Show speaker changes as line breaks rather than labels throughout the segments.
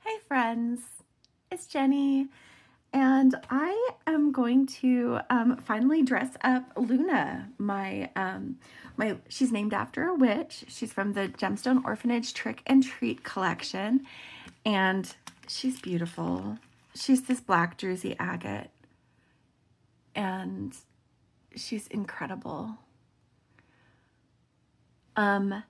Hey friends, it's Jenny, and I am going to finally dress up Luna. She's named after a witch. She's from the Gemstone Orphanage Trick and Treat collection, and she's beautiful. She's this black druzy agate, and she's incredible. Um,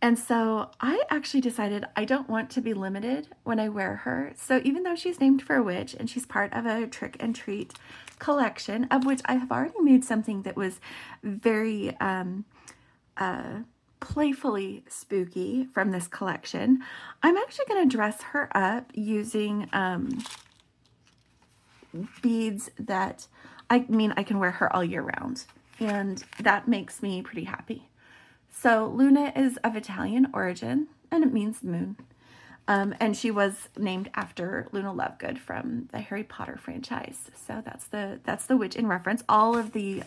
And so I actually decided I don't want to be limited when I wear her. So even though she's named for a witch and she's part of a trick and treat collection, of which I have already made something that was very playfully spooky from this collection, I'm actually going to dress her up using beads that, I can wear her all year round. And that makes me pretty happy. So Luna is of Italian origin, and it means moon. And she was named after Luna Lovegood from the Harry Potter franchise. So that's the witch in reference. All of the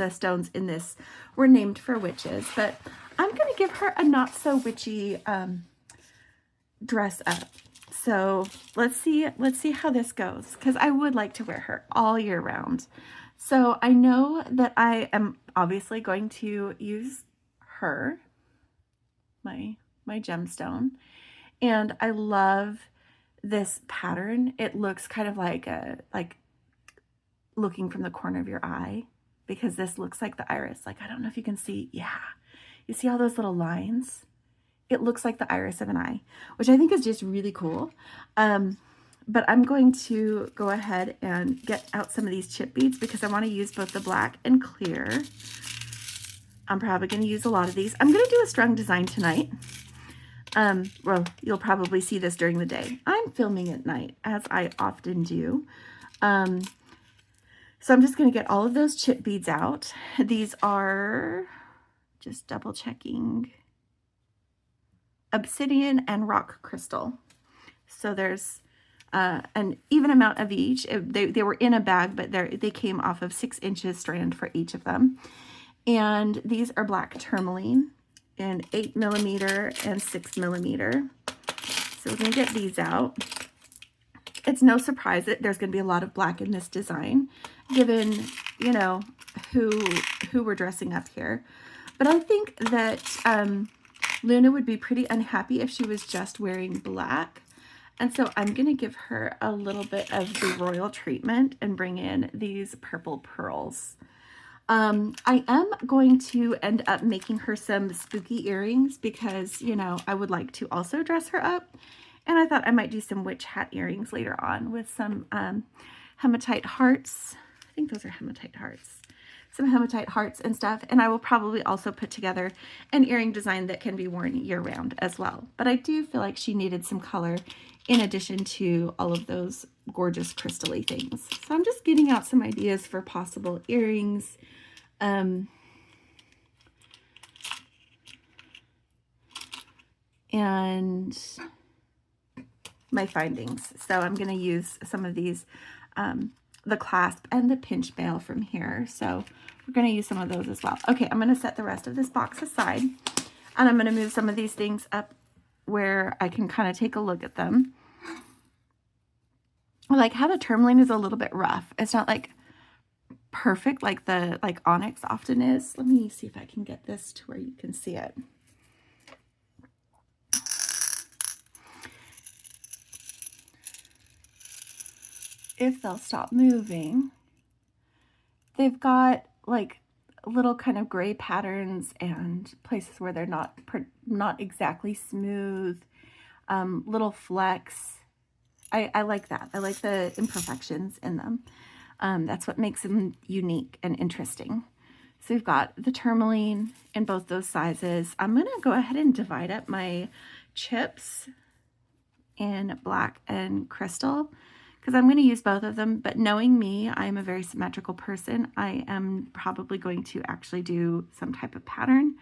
stones in this were named for witches, but I'm gonna give her a not so witchy dress up. So let's see how this goes, because I would like to wear her all year round. So I know that I am obviously going to use her, my gemstone, and I love this pattern. It looks kind of like looking from the corner of your eye, because this looks like the iris. Like, I don't know if you can see. Yeah, you see all those little lines? It looks like the iris of an eye, which I think is just really cool. But I'm going to go ahead and get out some of these chip beads because I want to use both the black and clear. I'm probably going to use a lot of these. I'm going to do a strung design tonight. Well, you'll probably see this during the day. I'm filming at night, as I often do. So I'm just going to get all of those chip beads out. These are, just double checking, obsidian and rock crystal. So there's an even amount of each. They were in a bag, but they came off of 6 inches strand for each of them. And these are black tourmaline in 8mm and 6mm. So we're going to get these out. It's no surprise that there's going to be a lot of black in this design, given, you know, who we're dressing up here. But I think that Luna would be pretty unhappy if she was just wearing black. And so I'm going to give her a little bit of the royal treatment and bring in these purple pearls. I am going to end up making her some spooky earrings because, you know, I would like to also dress her up. And I thought I might do some witch hat earrings later on with some hematite hearts. I think those are hematite hearts. Some hematite hearts and stuff. And I will probably also put together an earring design that can be worn year round as well. But I do feel like she needed some color in addition to all of those gorgeous crystal-y things. So I'm just getting out some ideas for possible earrings. And my findings. So I'm going to use some of these, the clasp and the pinch bail from here. So we're going to use some of those as well. Okay, I'm going to set the rest of this box aside, and I'm going to move some of these things up where I can kind of take a look at them. I like how the tourmaline is a little bit rough. It's not like perfect like the onyx often is. Let me see if I can get this to where you can see it. If they'll stop moving, they've got like little kind of gray patterns and places where they're not exactly smooth, little flecks. I like that. I like the imperfections in them. That's what makes them unique and interesting. So we've got the tourmaline in both those sizes. I'm going to go ahead and divide up my chips in black and crystal because I'm going to use both of them. But knowing me, I'm a very symmetrical person. I am probably going to actually do some type of pattern.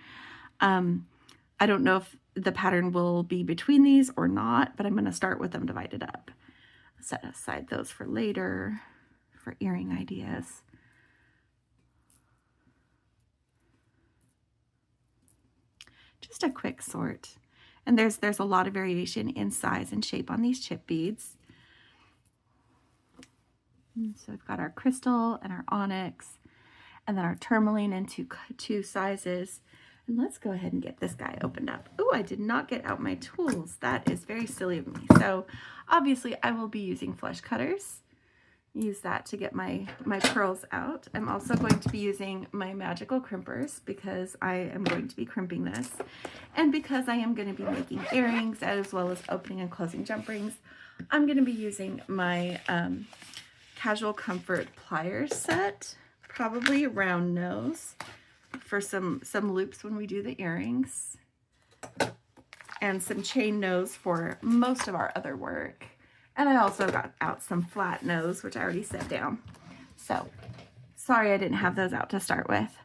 I don't know if the pattern will be between these or not, but I'm going to start with them divided up. Set aside those for later for earring ideas. Just a quick sort. And there's a lot of variation in size and shape on these chip beads. And so I've got our crystal and our onyx, and then our tourmaline in two sizes. And let's go ahead and get this guy opened up. Oh, I did not get out my tools. That is very silly of me. So obviously I will be using flush cutters. Use that to get my pearls out. I'm also going to be using my magical crimpers because I am going to be crimping this, and because I am going to be making earrings as well as opening and closing jump rings. I'm going to be using my Casual Comfort pliers set, probably round nose, for some loops when we do the earrings, and some chain nose for most of our other work. And I also got out some flat nose, which I already set down. So sorry I didn't have those out to start with.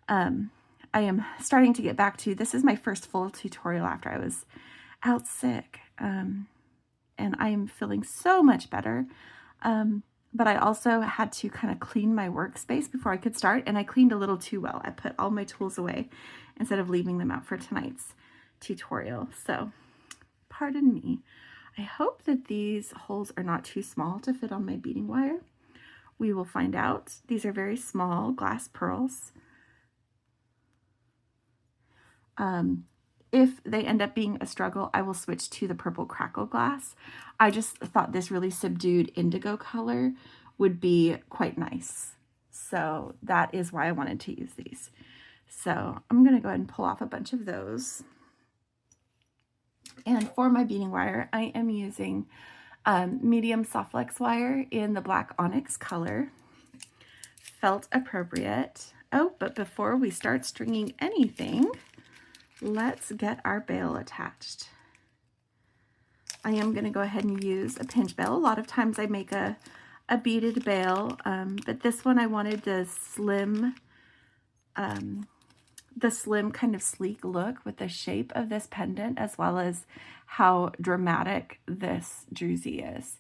I am starting to get back to, this is my first full tutorial after I was out sick. And I am feeling so much better. But I also had to kind of clean my workspace before I could start, and I cleaned a little too well. I put all my tools away instead of leaving them out for tonight's tutorial. So pardon me. I hope that these holes are not too small to fit on my beading wire. We will find out. These are very small glass pearls. If they end up being a struggle, I will switch to the purple crackle glass. I just thought this really subdued indigo color would be quite nice. So that is why I wanted to use these. So I'm going to go ahead and pull off a bunch of those. And for my beading wire, I am using medium soft flex wire in the black onyx color. Felt appropriate. Oh, but before we start stringing anything, let's get our bail attached. I am going to go ahead and use a pinch bail. A lot of times I make a beaded bail, but this one I wanted the slim kind of sleek look with the shape of this pendant, as well as how dramatic this druzy is.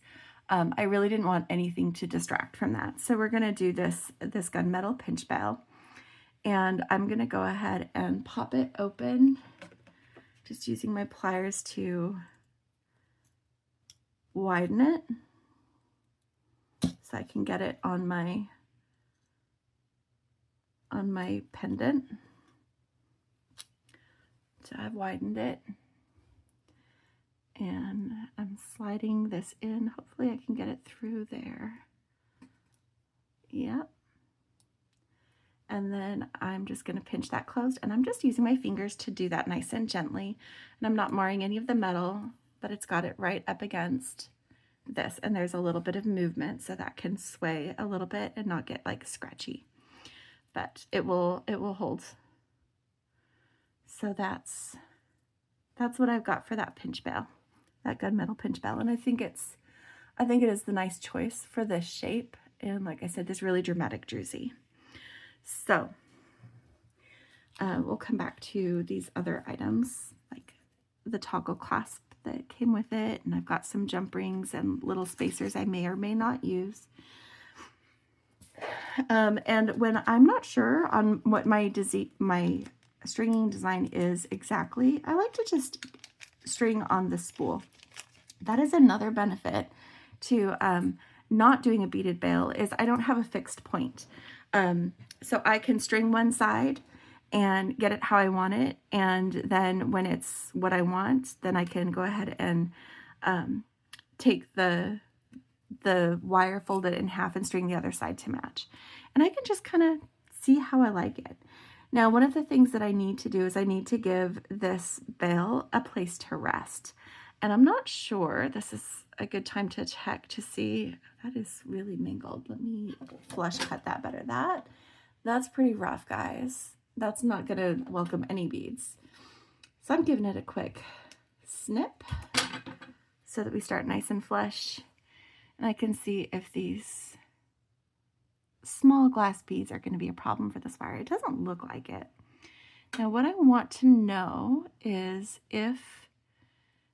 I really didn't want anything to distract from that. So we're going to do this gunmetal pinch bail, and I'm going to go ahead and pop it open, just using my pliers to widen it so I can get it on my pendant. So I've widened it, and I'm sliding this in. Hopefully I can get it through there. Yep. And then I'm just going to pinch that closed, and I'm just using my fingers to do that nice and gently. And I'm not marring any of the metal, but it's got it right up against this, and there's a little bit of movement, so that can sway a little bit and not get like scratchy. But it will hold. So that's what I've got for that pinch bail, that gunmetal pinch bail, and I think it is the nice choice for this shape, and like I said, this really dramatic druzy. So we'll come back to these other items, like the toggle clasp that came with it, and I've got some jump rings and little spacers I may or may not use. And when I'm not sure on what my stringing design is exactly, I like to just string on the spool. That is another benefit to not doing a beaded bail, is I don't have a fixed point. So I can string one side and get it how I want it, and then when it's what I want, then I can go ahead and take the wire, fold it in half, and string the other side to match. And I can just kind of see how I like it. Now, one of the things that I need to do is I need to give this bail a place to rest. And I'm not sure, this is a good time to check to see. That is really mingled. Let me flush cut that better. That's pretty rough, guys. That's not gonna welcome any beads. So I'm giving it a quick snip so that we start nice and flush. And I can see if these small glass beads are going to be a problem for this wire. It doesn't look like it. Now what I want to know is if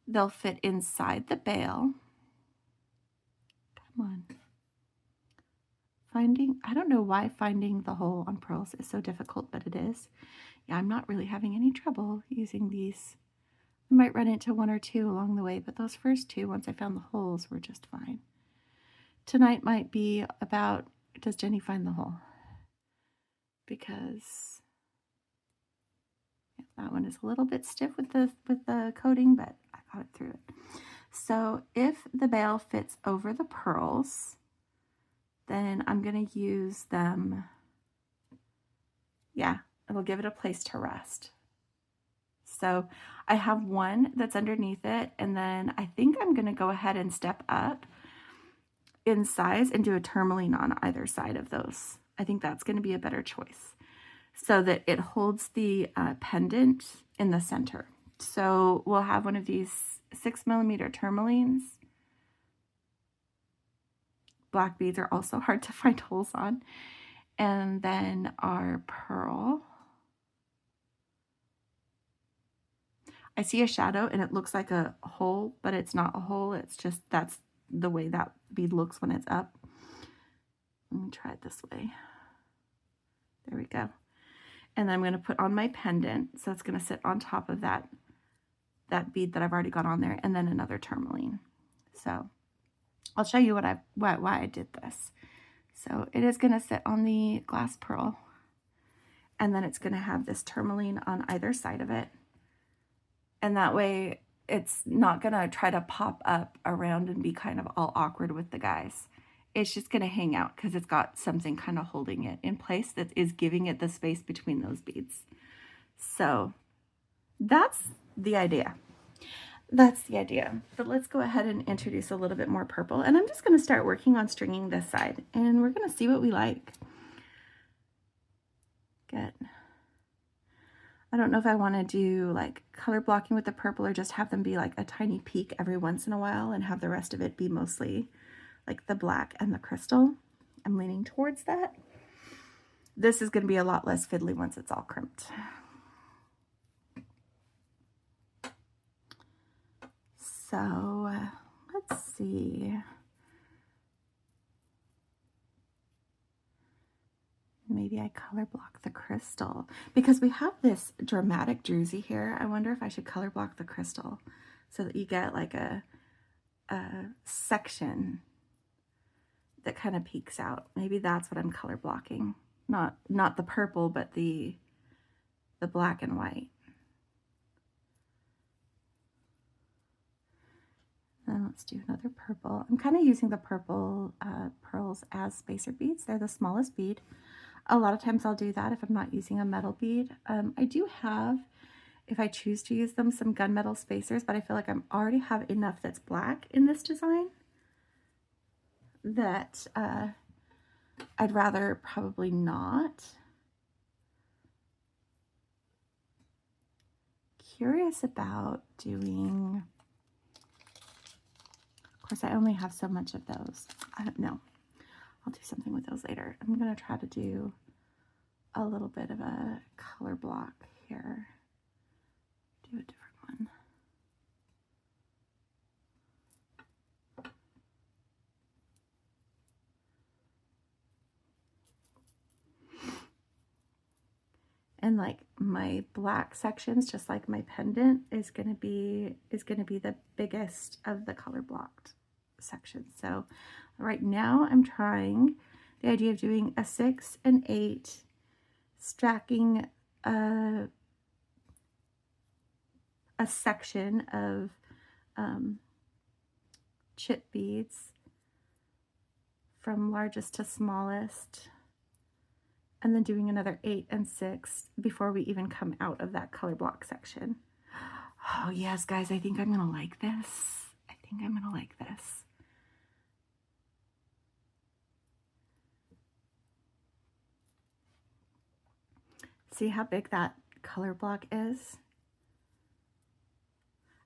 they'll fit inside the bail. Come on. I don't know why finding the hole on pearls is so difficult, but it is. Yeah, I'm not really having any trouble using these I might run into one or two along the way, but those first two, once I found the holes, were just fine. Tonight might be about, does Jenny find the hole? Because that one is a little bit stiff with the coating, but I got it through it. So if the bail fits over the pearls, then I'm going to use them. Yeah, it'll give it a place to rest. So I have one that's underneath it, and then I think I'm going to go ahead and step up in size and do a tourmaline on either side of those. I think that's going to be a better choice so that it holds the pendant in the center. So we'll have one of these 6mm tourmalines. Black beads are also hard to find holes on. And then our pearl. I see a shadow and it looks like a hole, but it's not a hole. It's just, that's the way that bead looks when it's up. Let me try it this way. There we go. And then I'm going to put on my pendant. So it's going to sit on top of that bead that I've already got on there, and then another tourmaline. So I'll show you why I did this. So it is going to sit on the glass pearl, and then it's going to have this tourmaline on either side of it. And that way it's not going to try to pop up around and be kind of all awkward with the guys. It's just going to hang out because it's got something kind of holding it in place that is giving it the space between those beads. So that's the idea. That's the idea. But let's go ahead and introduce a little bit more purple. And I'm just going to start working on stringing this side. And we're going to see what we like. Good. I don't know if I want to do like color blocking with the purple or just have them be like a tiny peak every once in a while and have the rest of it be mostly like the black and the crystal. I'm leaning towards that. This is going to be a lot less fiddly once it's all crimped. So let's see. Maybe I color block the crystal because we have this dramatic druzy here. I wonder if I should color block the crystal so that you get like a section that kind of peeks out. Maybe that's what I'm color blocking. Not the purple, but the black and white. And let's do another purple. I'm kind of using the purple pearls as spacer beads. They're the smallest bead. A lot of times I'll do that if I'm not using a metal bead. I do have, if I choose to use them, some gunmetal spacers, but I feel like I already have enough that's black in this design that I'd rather probably not. Curious about doing, of course I only have so much of those. I don't know. I'll do something with those later. I'm going to try to do a little bit of a color block here. Do a different one. And like my black sections, just like my pendant, is gonna be the biggest of the color blocked sections. So right now I'm trying the idea of doing a 6 and 8, stacking a section of chip beads from largest to smallest, and then doing another 8 and 6 before we even come out of that color block section. Oh yes, guys, I think I'm gonna like this. I think I'm gonna like this. See how big that color block is?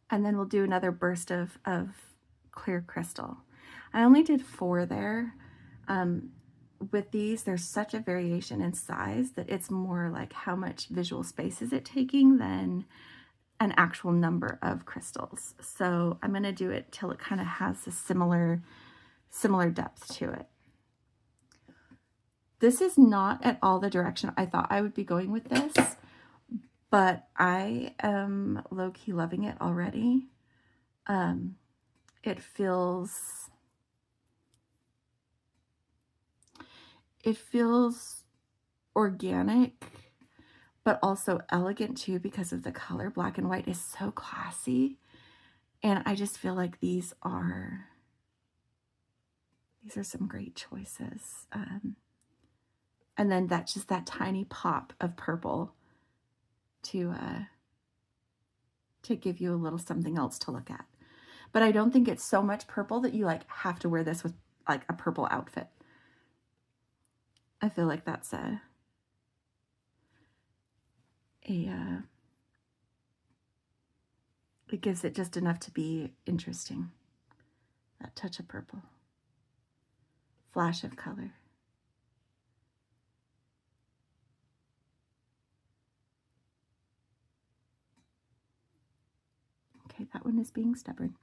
And then we'll do another burst of clear crystal. I only did 4 there. With these, there's such a variation in size that it's more like how much visual space is it taking than an actual number of crystals. So I'm going to do it till it kind of has a similar depth to it. This is not at all the direction I thought I would be going with this, but I am low-key loving it already. It feels organic, but also elegant too, because of the color. Black and white is so classy. And I just feel like these are some great choices. And then that's just that tiny pop of purple to give you a little something else to look at. But I don't think it's so much purple that you like have to wear this with like a purple outfit. I feel like that's it gives it just enough to be interesting. That touch of purple, flash of color. Okay, that one is being stubborn.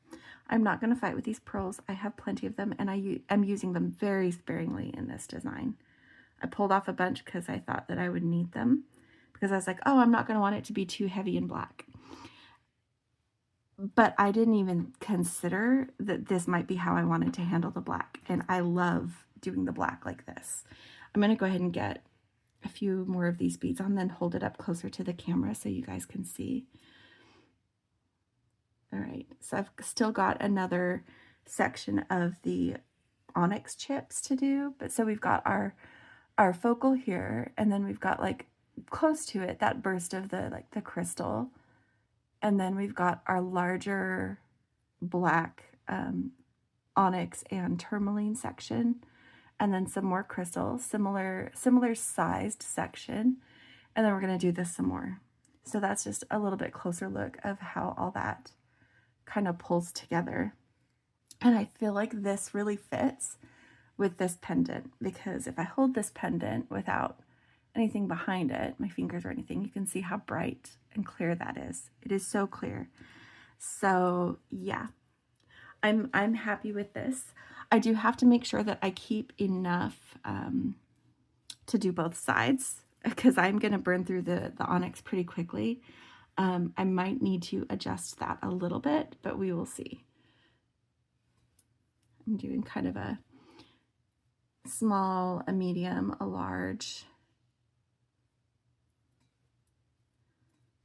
I'm not going to fight with these pearls. I have plenty of them, and I'm using them very sparingly in this design. I pulled off a bunch because I thought that I would need them, because I was like, oh, I'm not going to want it to be too heavy and black. But I didn't even consider that this might be how I wanted to handle the black, and I love doing the black like this. I'm going to go ahead and get a few more of these beads on, then hold it up closer to the camera so you guys can see. All right, so I've still got another section of the onyx chips to do, but so we've got our focal here, and then we've got like close to it that burst of the crystal, and then we've got our larger black onyx and tourmaline section, and then some more crystal, similar sized section, and then we're going to do this some more. So that's just a little bit closer look of how all that kind of pulls together. And I feel like this really fits with this pendant, because if I hold this pendant without anything behind it, my fingers or anything, you can see how bright and clear that is. It is so clear. So yeah, I'm happy with this. I do have to make sure that I keep enough to do both sides, because I'm going to burn through the onyx pretty quickly. I might need to adjust that a little bit, but we will see. I'm doing kind of a small, a medium, a large,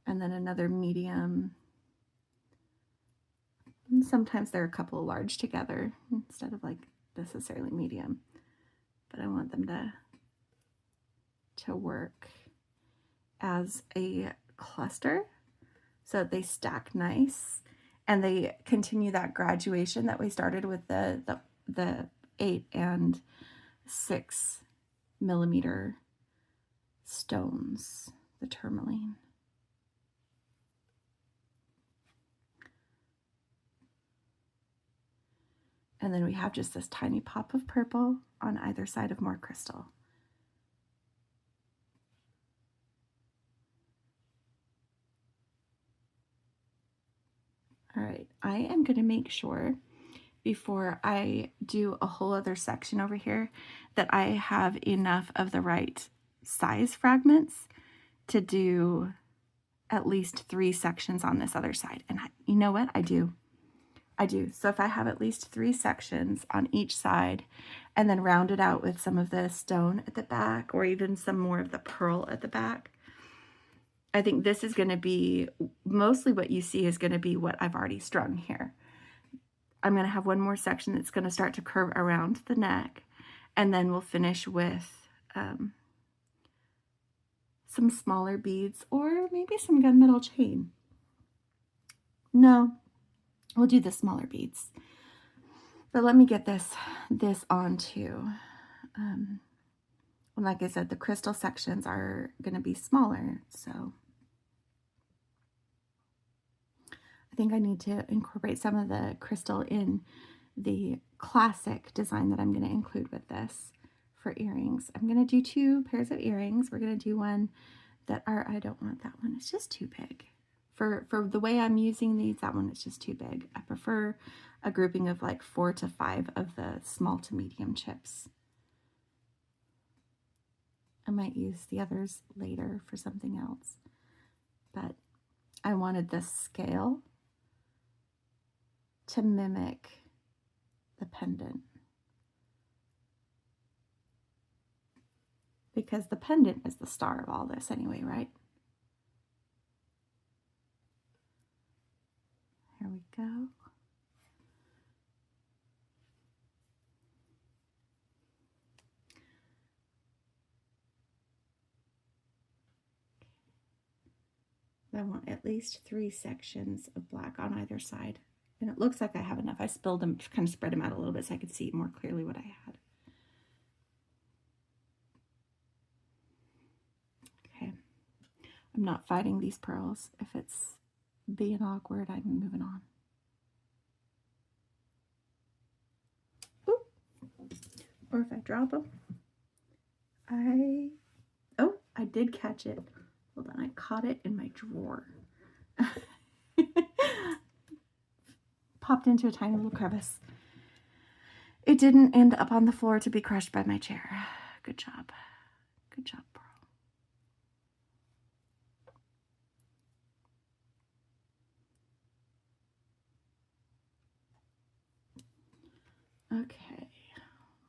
and then another medium. And sometimes there are a couple of large together instead of like necessarily medium, but I want them to work as a cluster so that they stack nice and they continue that graduation that we started with the 8 and 6 millimeter stones, the tourmaline. And then we have just this tiny pop of purple on either side of more crystal. All right, I am going to make sure before I do a whole other section over here that I have enough of the right size fragments to do at least 3 sections on this other side. And you know what? I do. So if I have at least 3 sections on each side and then round it out with some of the stone at the back or even some more of the pearl at the back, I think this is going to be mostly what you see is going to be what I've already strung here. I'm going to have one more section that's going to start to curve around the neck, and then we'll finish with some smaller beads or maybe some gunmetal chain. No, we'll do the smaller beads. But let me get this onto, like I said, the crystal sections are going to be smaller, so I think I need to incorporate some of the crystal in the classic design that I'm going to include with this for earrings. I'm going to do 2 pairs of earrings. We're going to do one that are, I don't want that one. It's just too big. For the way I'm using these, that one is just too big. I prefer a grouping of like 4 to 5 of the small to medium chips. I might use the others later for something else. but I wanted this scale to mimic the pendant, because the pendant is the star of all this anyway, right? Here we go. I want at least 3 sections of black on either side. And it looks like I have enough. I spilled them, kind of spread them out a little bit so I could see more clearly what I had. Okay. I'm not fighting these pearls. If it's being awkward, I'm moving on. Oop. Or if I drop them, oh, I did catch it. Hold on, I caught it in my drawer. Popped into a tiny little crevice. It didn't end up on the floor to be crushed by my chair. Good job. Good job, Pearl. Okay,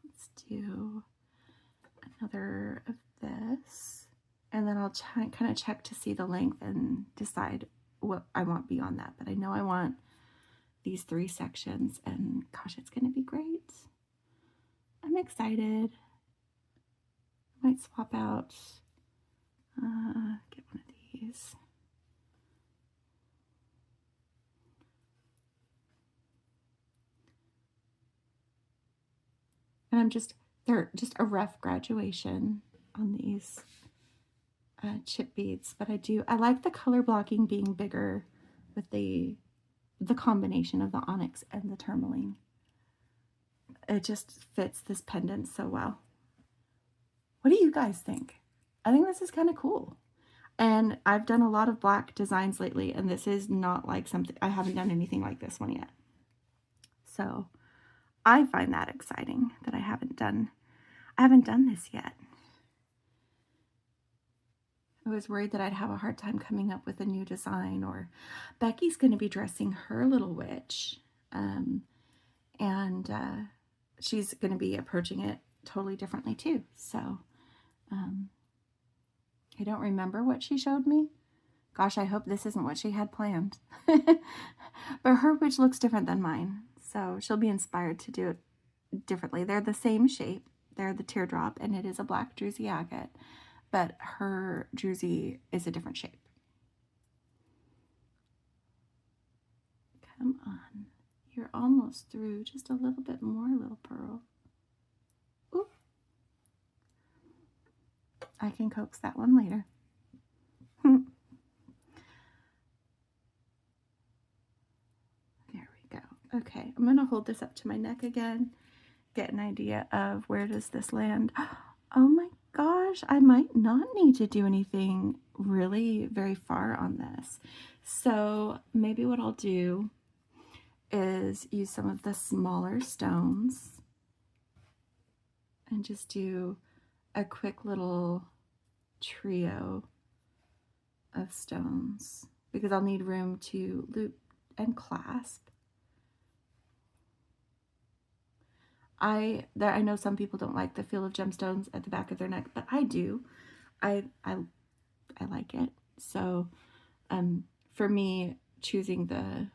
let's do another of this. And then I'll kind of check to see the length and decide what I want beyond that. But I know I want these 3 sections, and gosh, it's going to be great. I'm excited. I might swap out, get one of these. And they're just a rough graduation on these chip beads, but I like the color blocking being bigger with the combination of the onyx and the tourmaline. It just fits this pendant so well. What do you guys think? I think this is kind of cool. And I've done a lot of black designs lately, and this is not like something, I haven't done anything like this one yet. So I find that exciting that I haven't done this yet. I was worried that I'd have a hard time coming up with a new design, or Becky's going to be dressing her little witch, and she's going to be approaching it totally differently too. So I don't remember what she showed me. Gosh, I hope this isn't what she had planned. But her witch looks different than mine, so she'll be inspired to do it differently. They're the same shape. They're the teardrop, and it is a black druzy agate, but her druzy is a different shape. Come on. You're almost through. Just a little bit more, little pearl. Ooh. I can coax that one later. There we go. Okay, I'm going to hold this up to my neck again, get an idea of where does this land. Oh my gosh, I might not need to do anything really very far on this. So maybe what I'll do is use some of the smaller stones and just do a quick little trio of stones, because I'll need room to loop and clasp. I know some people don't like the feel of gemstones at the back of their neck, but I do. I like it. So for me, choosing the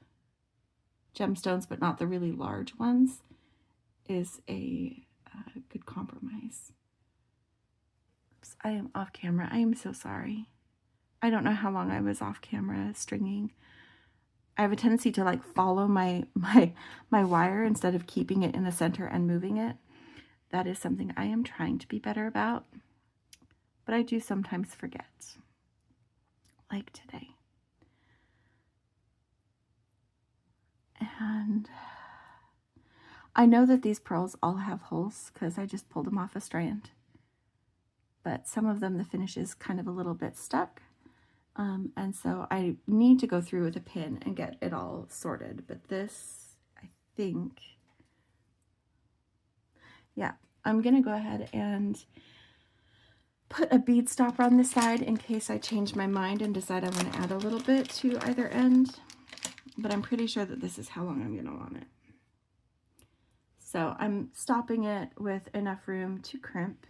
gemstones but not the really large ones is a good compromise. Oops, I am off camera. I am so sorry. I don't know how long I was off camera stringing. I have a tendency to like follow my wire instead of keeping it in the center and moving it. That is something I am trying to be better about, but I do sometimes forget, like today. And I know that these pearls all have holes because I just pulled them off a strand, but some of them the finish is kind of a little bit stuck. And so I need to go through with a pin and get it all sorted. But this, I think, yeah, I'm going to go ahead and put a bead stopper on the side in case I change my mind and decide I want to add a little bit to either end. But I'm pretty sure that this is how long I'm going to want it. So I'm stopping it with enough room to crimp.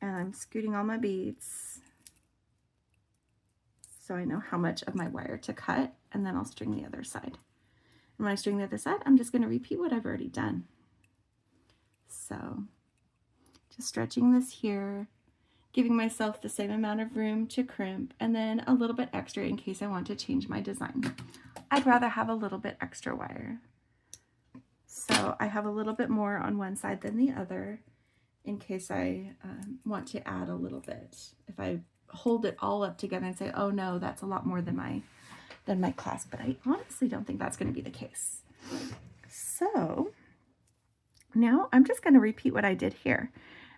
And I'm scooting all my beads so I know how much of my wire to cut, and then I'll string the other side. And when I string the other side, I'm just going to repeat what I've already done. So just stretching this here, giving myself the same amount of room to crimp, and then a little bit extra in case I want to change my design. I'd rather have a little bit extra wire. So I have a little bit more on one side than the other in case I want to add a little bit. If I hold it all up together and say, oh no, that's a lot more than my clasp, but I honestly don't think that's going to be the case. So now I'm just going to repeat what I did here.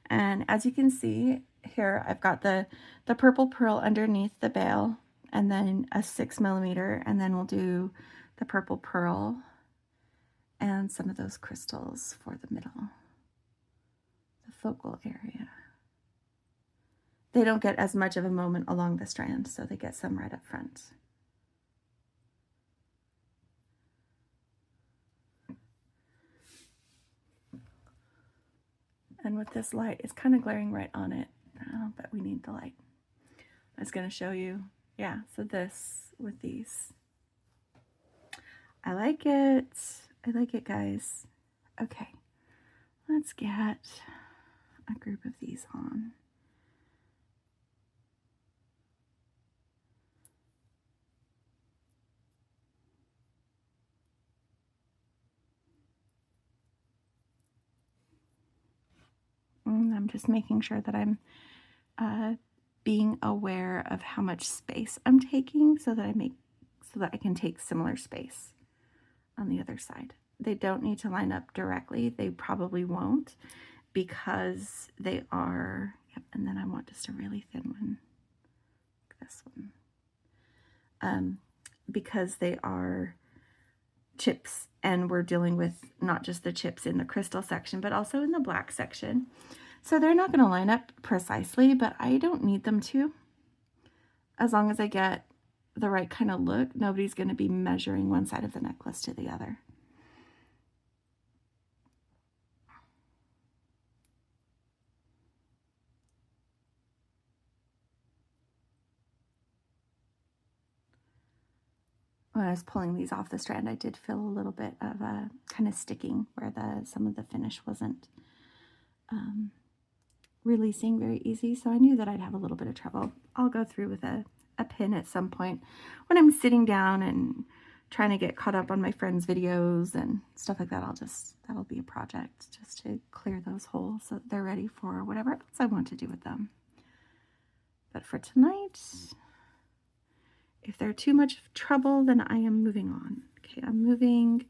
And as you can see here, I've got the purple pearl underneath the bail, and then a 6mm, and then we'll do the purple pearl and some of those crystals for the middle, the focal area. They don't get as much of a moment along the strand, so they get some right up front. And with this light, it's kind of glaring right on it, but we need the light. I was going to show you, yeah, so this with these. I like it. I like it, guys. Okay, let's get a group of these on. I'm just making sure that I'm being aware of how much space I'm taking so that I can take similar space on the other side. They don't need to line up directly. They probably won't because they are, yep, and then I want just a really thin one, like this one, because they are chips, and we're dealing with not just the chips in the crystal section, but also in the black section. So they're not going to line up precisely, but I don't need them to. As long as I get the right kind of look, nobody's going to be measuring one side of the necklace to the other. When I was pulling these off the strand, I did feel a little bit of a kind of sticking where some of the finish wasn't releasing very easy, so I knew that I'd have a little bit of trouble. I'll go through with a pin at some point when I'm sitting down and trying to get caught up on my friends' videos and stuff like that. That'll be a project just to clear those holes so that they're ready for whatever else I want to do with them. But for tonight, if they're too much trouble, then I am moving on. Okay, I'm moving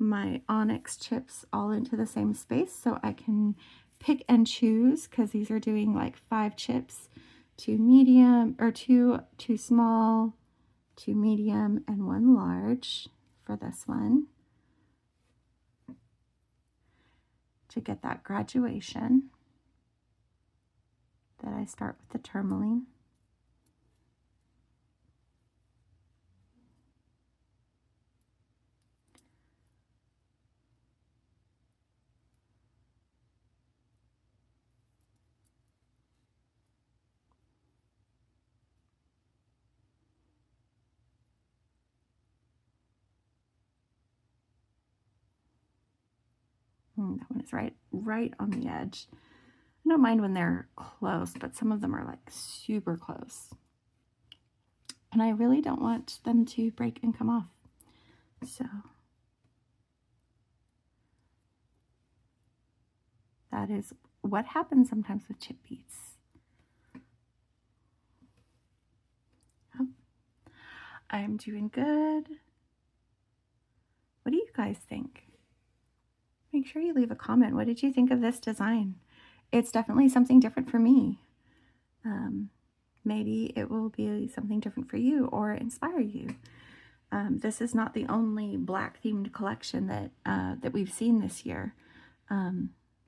my onyx chips all into the same space so I can pick and choose, because these are doing like 5 chips, 2 medium, or 2 small, 2 medium, and 1 large for this one to get that graduation. Then I start with the tourmaline. That one is right on the edge. I don't mind when they're close, but some of them are like super close. And I really don't want them to break and come off. So that is what happens sometimes with chip beads. Oh, I'm doing good. What do you guys think? Make sure you leave a comment. What did you think of this design? It's definitely something different for me. Maybe it will be something different for you or inspire you. This is not the only black themed collection that we've seen this year.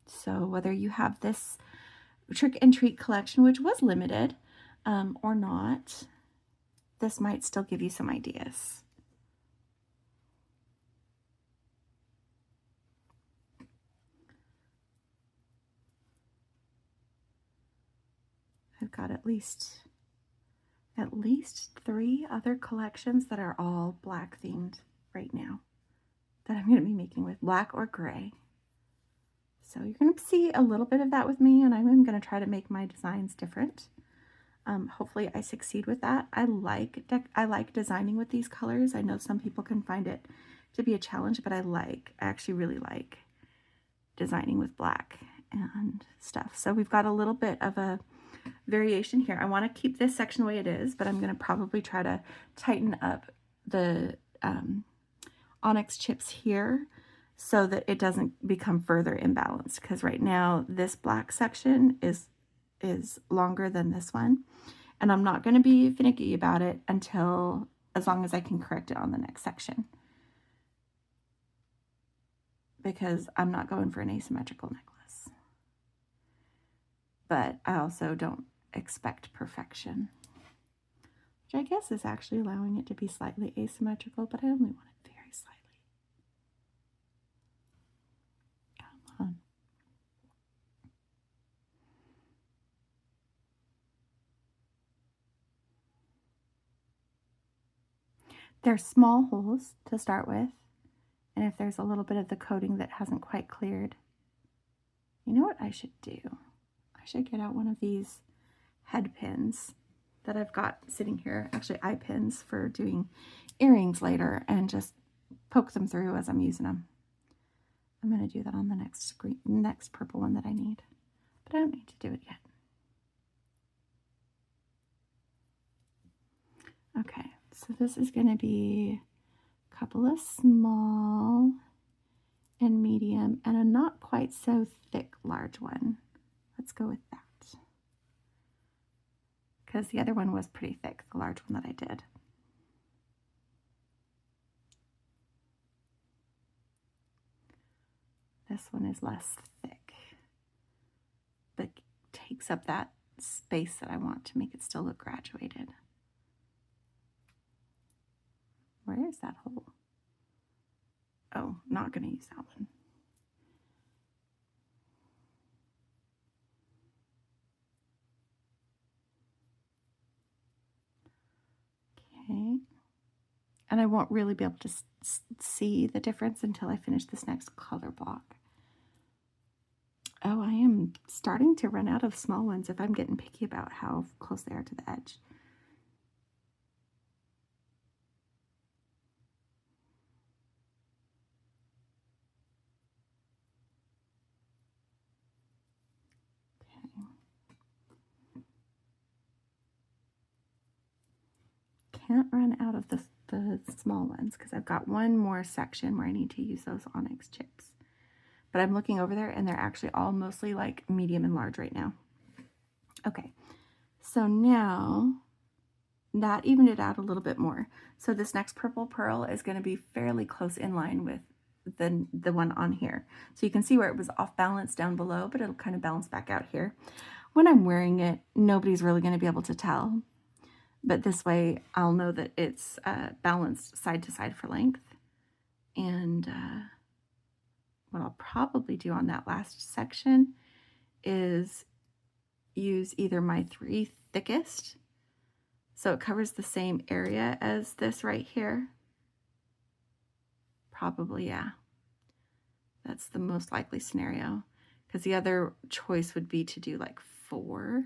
So whether you have this Trick and Treat collection, which was limited, or not. This might still give you some ideas. I've got at least 3 other collections that are all black themed right now that I'm going to be making with black or gray. So you're going to see a little bit of that with me, and I'm going to try to make my designs different. Hopefully I succeed with that. I like designing with these colors. I know some people can find it to be a challenge, but I actually really like designing with black and stuff. So we've got a little bit of a variation here. I want to keep this section the way it is, but I'm going to probably try to tighten up the onyx chips here so that it doesn't become further imbalanced, because right now this black section is longer than this one, and I'm not going to be finicky about it until as long as I can correct it on the next section, because I'm not going for an asymmetrical necklace, but I also don't expect perfection, which I guess is actually allowing it to be slightly asymmetrical, but I only want it very slightly. Come on. There's small holes to start with, and if there's a little bit of the coating that hasn't quite cleared, you know what I should do? I should get out one of these head pins that I've got sitting here, actually eye pins for doing earrings later, and just poke them through as I'm using them. I'm going to do that on the next purple one that I need, but I don't need to do it yet. Okay, so this is going to be a couple of small and medium and a not quite so thick large one. Let's go with that, because the other one was pretty thick, the large one that I did. This one is less thick, but takes up that space that I want to make it still look graduated. Where is that hole? Oh, not going to use that one. Okay. And I won't really be able to see the difference until I finish this next color block. Oh, I am starting to run out of small ones if I'm getting picky about how close they are to the edge. Can't run out of the small ones because I've got one more section where I need to use those onyx chips. But I'm looking over there and they're actually all mostly like medium and large right now. Okay, so now that evened it out a little bit more. So this next purple pearl is going to be fairly close in line with the one on here. So you can see where it was off balance down below, but it'll kind of balance back out here. When I'm wearing it, nobody's really going to be able to tell. But this way, I'll know that it's balanced side to side for length. And what I'll probably do on that last section is use either my 3 thickest, so it covers the same area as this right here. Probably, yeah. That's the most likely scenario, because the other choice would be to do like 4.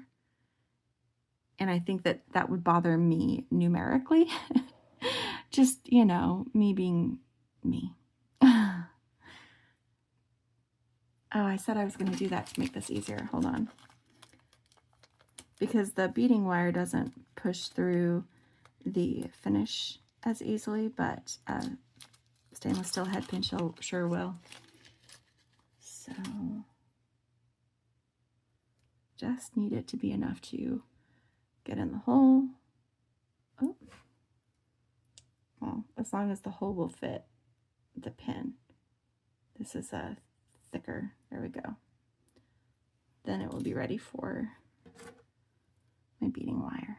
And I think that that would bother me numerically. Just, you know, me being me. Oh, I said I was going to do that to make this easier. Hold on. Because the beading wire doesn't push through the finish as easily, but stainless steel head pin sure will. So just need it to be enough to get in the hole. Oh, well, as long as the hole will fit the pin. This is a thicker. There we go. then it will be ready for my beading wire.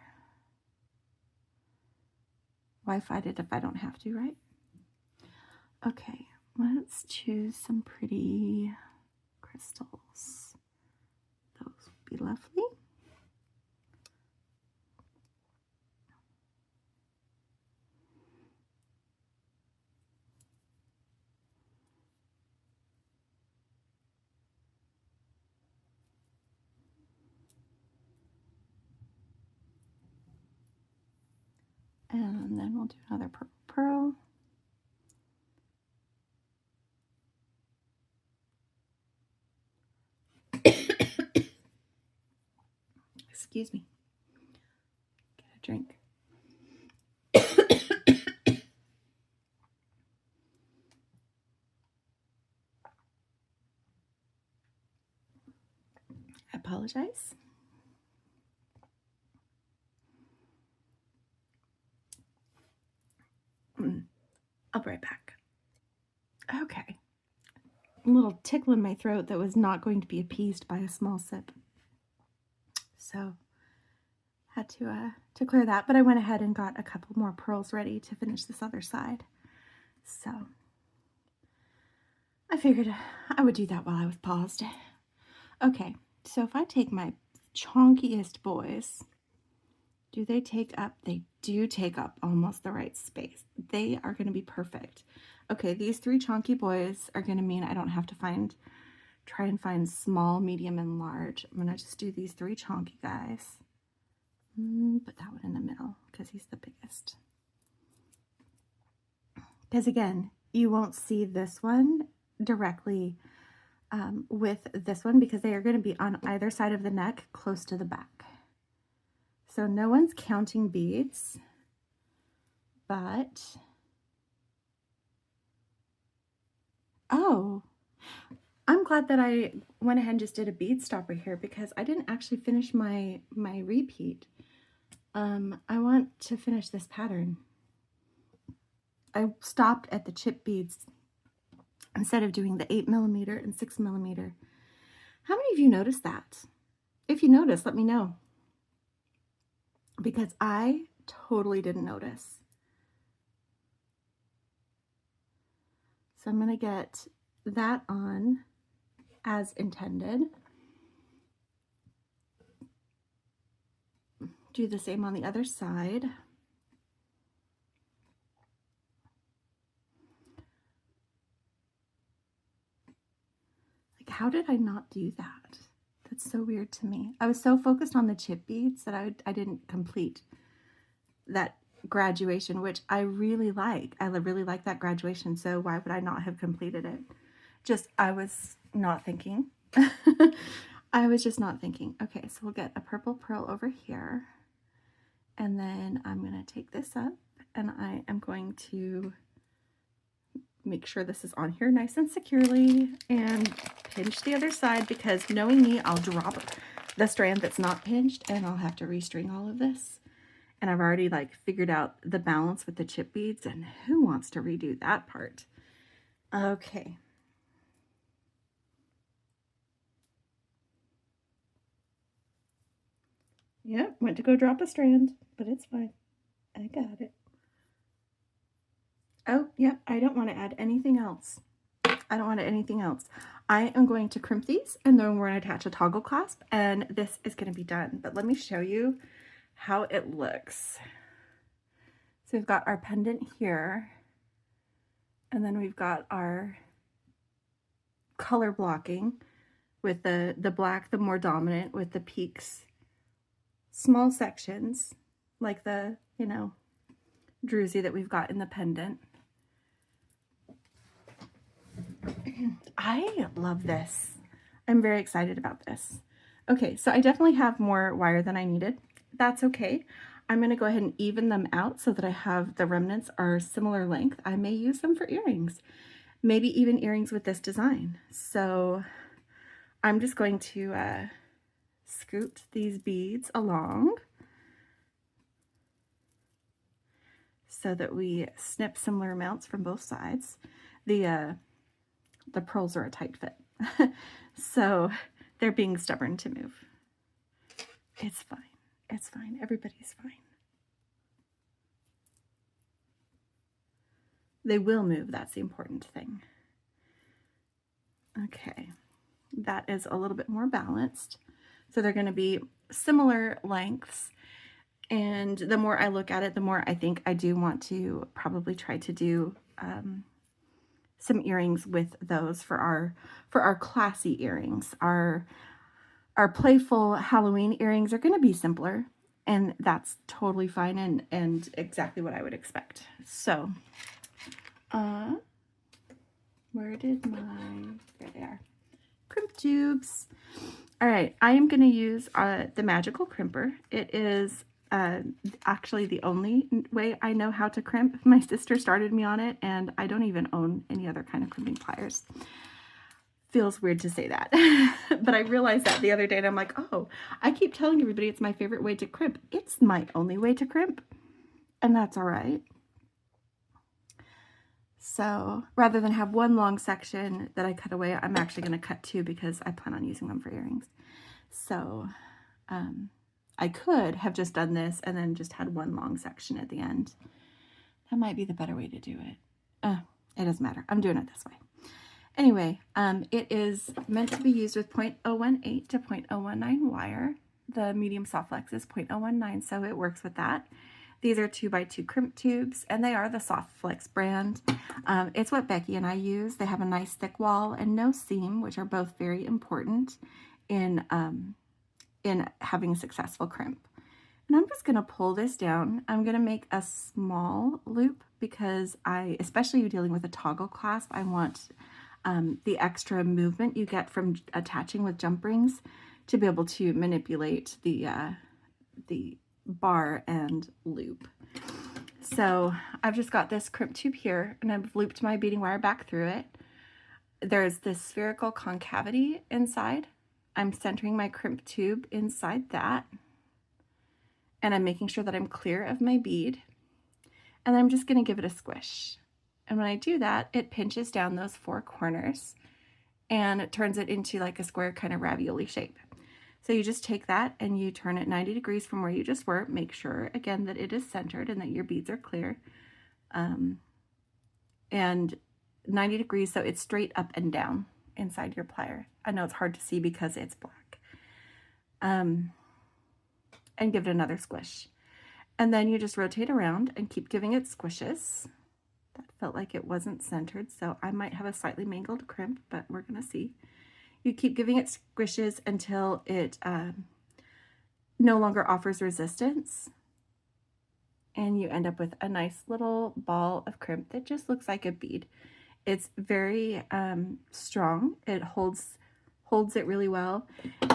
Why fight it if I don't have to, right? Okay, let's choose some pretty crystals. Those would be lovely. And then we'll do another purple pearl. Excuse me. Get a drink. I apologize. I'll be right back. Okay. A little tickle in my throat that was not going to be appeased by a small sip. So had to clear that, but I went ahead and got a couple more pearls ready to finish this other side. So I figured I would do that while I was paused. Okay, so if I take my chonkiest boys, do they take up? They do take up almost the right space. They are going to be perfect. Okay, these 3 chonky boys are going to mean I don't have to try and find small, medium, and large. I'm going to just do these 3 chonky guys. Put that one in the middle because he's the biggest. Because again, you won't see this one directly with this one because they are going to be on either side of the neck close to the back. So no one's counting beads, but oh, I'm glad that I went ahead and just did a bead stopper here because I didn't actually finish my repeat. I want to finish this pattern. I stopped at the chip beads instead of doing the 8mm and 6mm. How many of you noticed that? If you noticed, let me know. Because I totally didn't notice. So I'm going to get that on as intended. Do the same on the other side. Like, how did I not do that? That's so weird to me. I was so focused on the chip beads that I didn't complete that graduation, which I really like. I really like that graduation, so why would I not have completed it? Just, I was not thinking. I was just not thinking. Okay, so we'll get a purple pearl over here. And then I'm going to take this up and I am going to make sure this is on here nice and securely and pinch the other side because knowing me, I'll drop the strand that's not pinched and I'll have to restring all of this. And I've already like figured out the balance with the chip beads and who wants to redo that part? Okay. Yep, went to go drop a strand, but it's fine. I got it. Oh, yep, I don't want to add anything else. I don't want anything else. I am going to crimp these and then we're going to attach a toggle clasp and this is going to be done. But let me show you how it looks. So we've got our pendant here and then we've got our color blocking with the black, the more dominant with the peaks, small sections like the, you know, druzy that we've got in the pendant. I love this. I'm very excited about this. Okay, so I definitely have more wire than I needed. That's okay. I'm going to go ahead and even them out so that I have the remnants are similar length. I may use them for earrings, maybe even earrings with this design. So I'm just going to scoot these beads along so that we snip similar amounts from both sides. The pearls are a tight fit. So They're being stubborn to move. It's fine. It's fine. Everybody's fine. They will move. That's the important thing. Okay. That is a little bit more balanced. So they're going to be similar lengths. And the more I look at it, the more I think I do want to probably try to do some earrings with those for our classy earrings. Our playful Halloween earrings are going to be simpler, and that's totally fine and exactly what I would expect. So, where did there they are. Crimp tubes. All right, I am going to use the magical crimper. It is actually the only way I know how to crimp. My sister started me on it, and I don't even own any other kind of crimping pliers. Feels weird to say that, but I realized that the other day, and I'm like, oh, I keep telling everybody it's my favorite way to crimp. It's my only way to crimp, and that's all right. So rather than have one long section that I cut away, I'm actually going to cut two because I plan on using them for earrings. So I could have just done this and then just had one long section at the end. That might be the better way to do it. It doesn't matter. I'm doing it this way. Anyway, it is meant to be used with 0.018 to 0.019 wire. The medium soft flex is 0.019, so it works with that. These are 2x2 crimp tubes, and they are the Soft Flex brand. It's what Becky and I use. They have a nice thick wall and no seam, which are both very important in having a successful crimp. And I'm just going to pull this down. I'm going to make a small loop because especially dealing with a toggle clasp, I want the extra movement you get from attaching with jump rings to be able to manipulate the bar and loop. So I've just got this crimp tube here, and I've looped my beading wire back through it. There's this spherical concavity inside. I'm centering my crimp tube inside that, and I'm making sure that I'm clear of my bead, and I'm just going to give it a squish. And when I do that, it pinches down those four corners and it turns it into like a square kind of ravioli shape. So you just take that and you turn it 90 degrees from where you just were. Make sure, again, that it is centered and that your beads are clear. And 90 degrees, so it's straight up and down inside your plier. I know it's hard to see because it's black. And give it another squish. And then you just rotate around and keep giving it squishes. That felt like it wasn't centered, so I might have a slightly mangled crimp, but we're going to see. You keep giving it squishes until it no longer offers resistance. And you end up with a nice little ball of crimp that just looks like a bead. It's very strong. It holds it really well.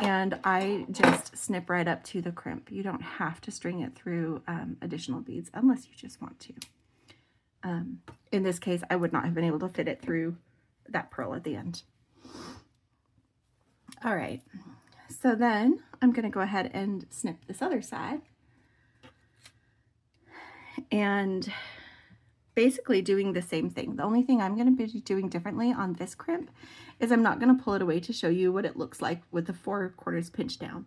And I just snip right up to the crimp. You don't have to string it through additional beads unless you just want to. In this case, I would not have been able to fit it through that pearl at the end. All right, so then I'm going to go ahead and snip this other side. And basically doing the same thing. The only thing I'm going to be doing differently on this crimp is I'm not going to pull it away to show you what it looks like with the 4/4 pinch down.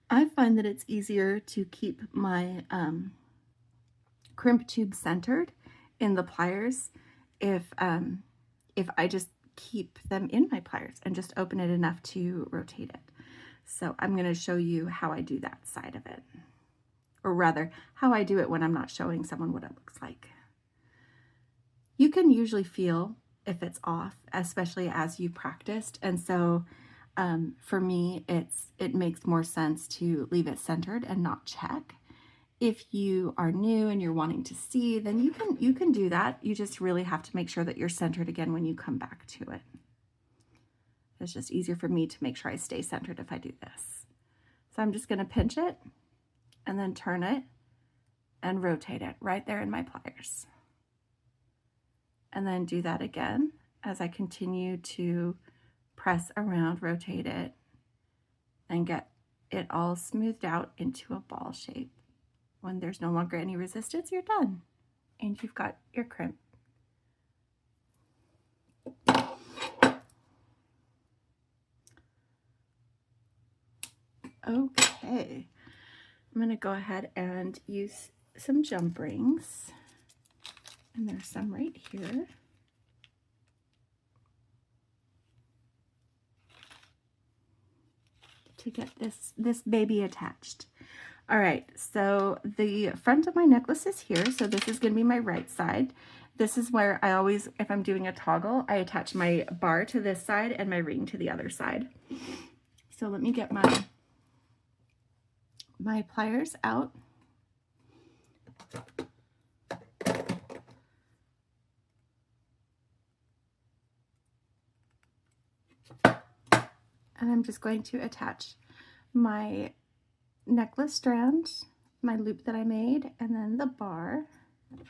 I find that it's easier to keep my crimp tube centered in the pliers if I just keep them in my pliers and just open it enough to rotate it. So I'm going to show you how I do that side of it, or rather how I do it when I'm not showing someone what it looks like. You can usually feel if it's off, especially as you practiced, and so for me it makes more sense to leave it centered and not check. If you are new and you're wanting to see, then you can do that. You just really have to make sure that you're centered again when you come back to it. It's just easier for me to make sure I stay centered if I do this. So I'm just going to pinch it and then turn it and rotate it right there in my pliers. And then do that again as I continue to press around, rotate it, and get it all smoothed out into a ball shape. When there's no longer any resistance, you're done. And you've got your crimp. Okay, I'm going to go ahead and use some jump rings, and there's some right here. To get this baby attached. All right, so the front of my necklace is here, so this is going to be my right side. This is where I always, if I'm doing a toggle, I attach my bar to this side and my ring to the other side. So let me get my pliers out. And I'm just going to attach my necklace strand, my loop that I made, and then the bar,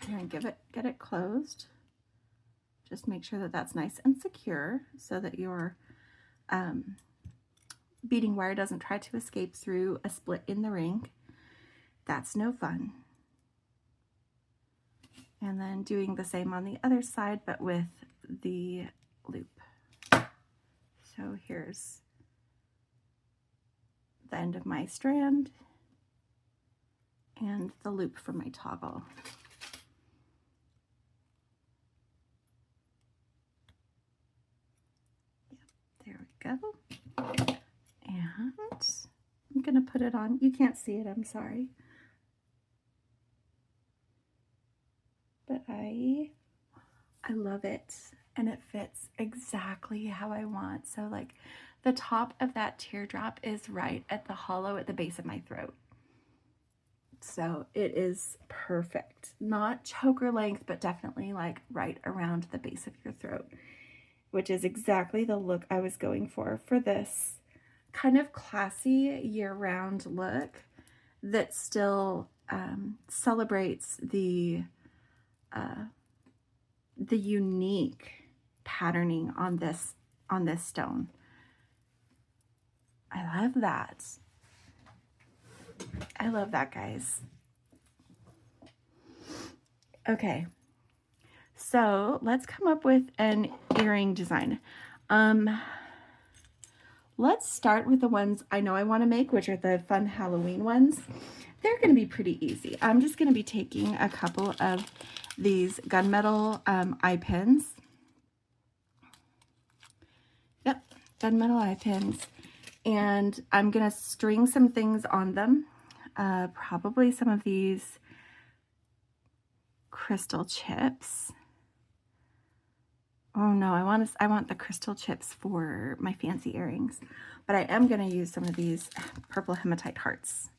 and get it closed. Just make sure that that's nice and secure so that your beading wire doesn't try to escape through a split in the ring. That's no fun. And then doing the same on the other side, but with the loop. So here's the end of my strand and the loop for my toggle. There we go. And I'm gonna put it on. You can't see it, I'm sorry. But I love it, and it fits exactly how I want. So like the top of that teardrop is right at the hollow at the base of my throat. So it is perfect. Not choker length, but definitely like right around the base of your throat, which is exactly the look I was going for this kind of classy year-round look that still celebrates the unique patterning on this stone. I love that. I love that, guys. Okay, so let's come up with an earring design. Let's start with the ones I know I want to make, which are the fun Halloween ones. They're going to be pretty easy. I'm just going to be taking a couple of these gunmetal eye pins. Yep, gunmetal eye pins. And I'm going to string some things on them. Probably some of these crystal chips. Oh no, I want the crystal chips for my fancy earrings. But I am going to use some of these purple hematite hearts.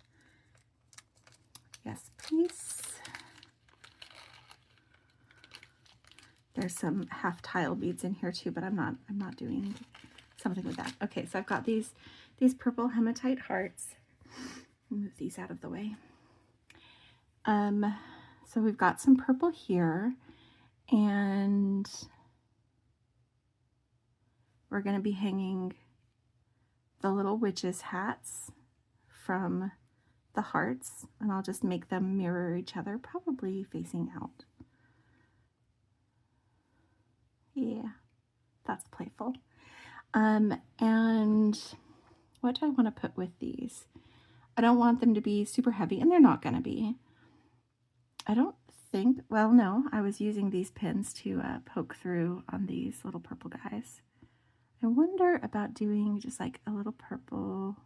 Yes, please. There's some half tile beads in here too, but I'm not doing something with that. Okay, so I've got these purple hematite hearts. Move these out of the way. So we've got some purple here, and we're going to be hanging the little witches' hats from the hearts, and I'll just make them mirror each other, probably facing out. Yeah, that's playful. And what do I want to put with these? I don't want them to be super heavy, and they're not going to be. I don't think, well, no, I was using these pins to poke through on these little purple guys. I wonder about doing just like a little purple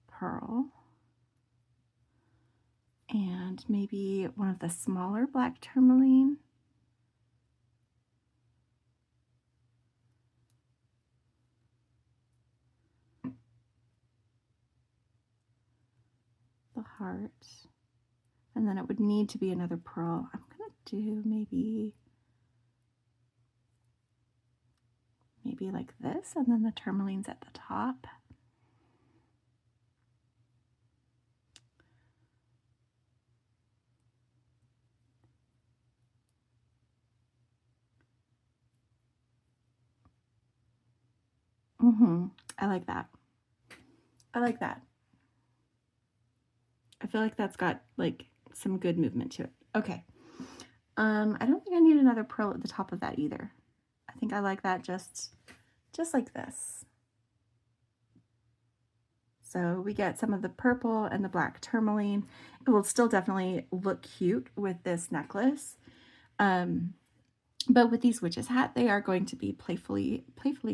pearl and maybe one of the smaller black tourmaline. The heart. And then it would need to be another pearl. I'm going to do maybe like this, and then the tourmaline's at the top. I like that. I like that. I feel like that's got like some good movement to it. Okay. I don't think I need another pearl at the top of that either. I think I like that just like this. So we get some of the purple and the black tourmaline. It will still definitely look cute with this necklace. But with these witches' hat, they are going to be playfully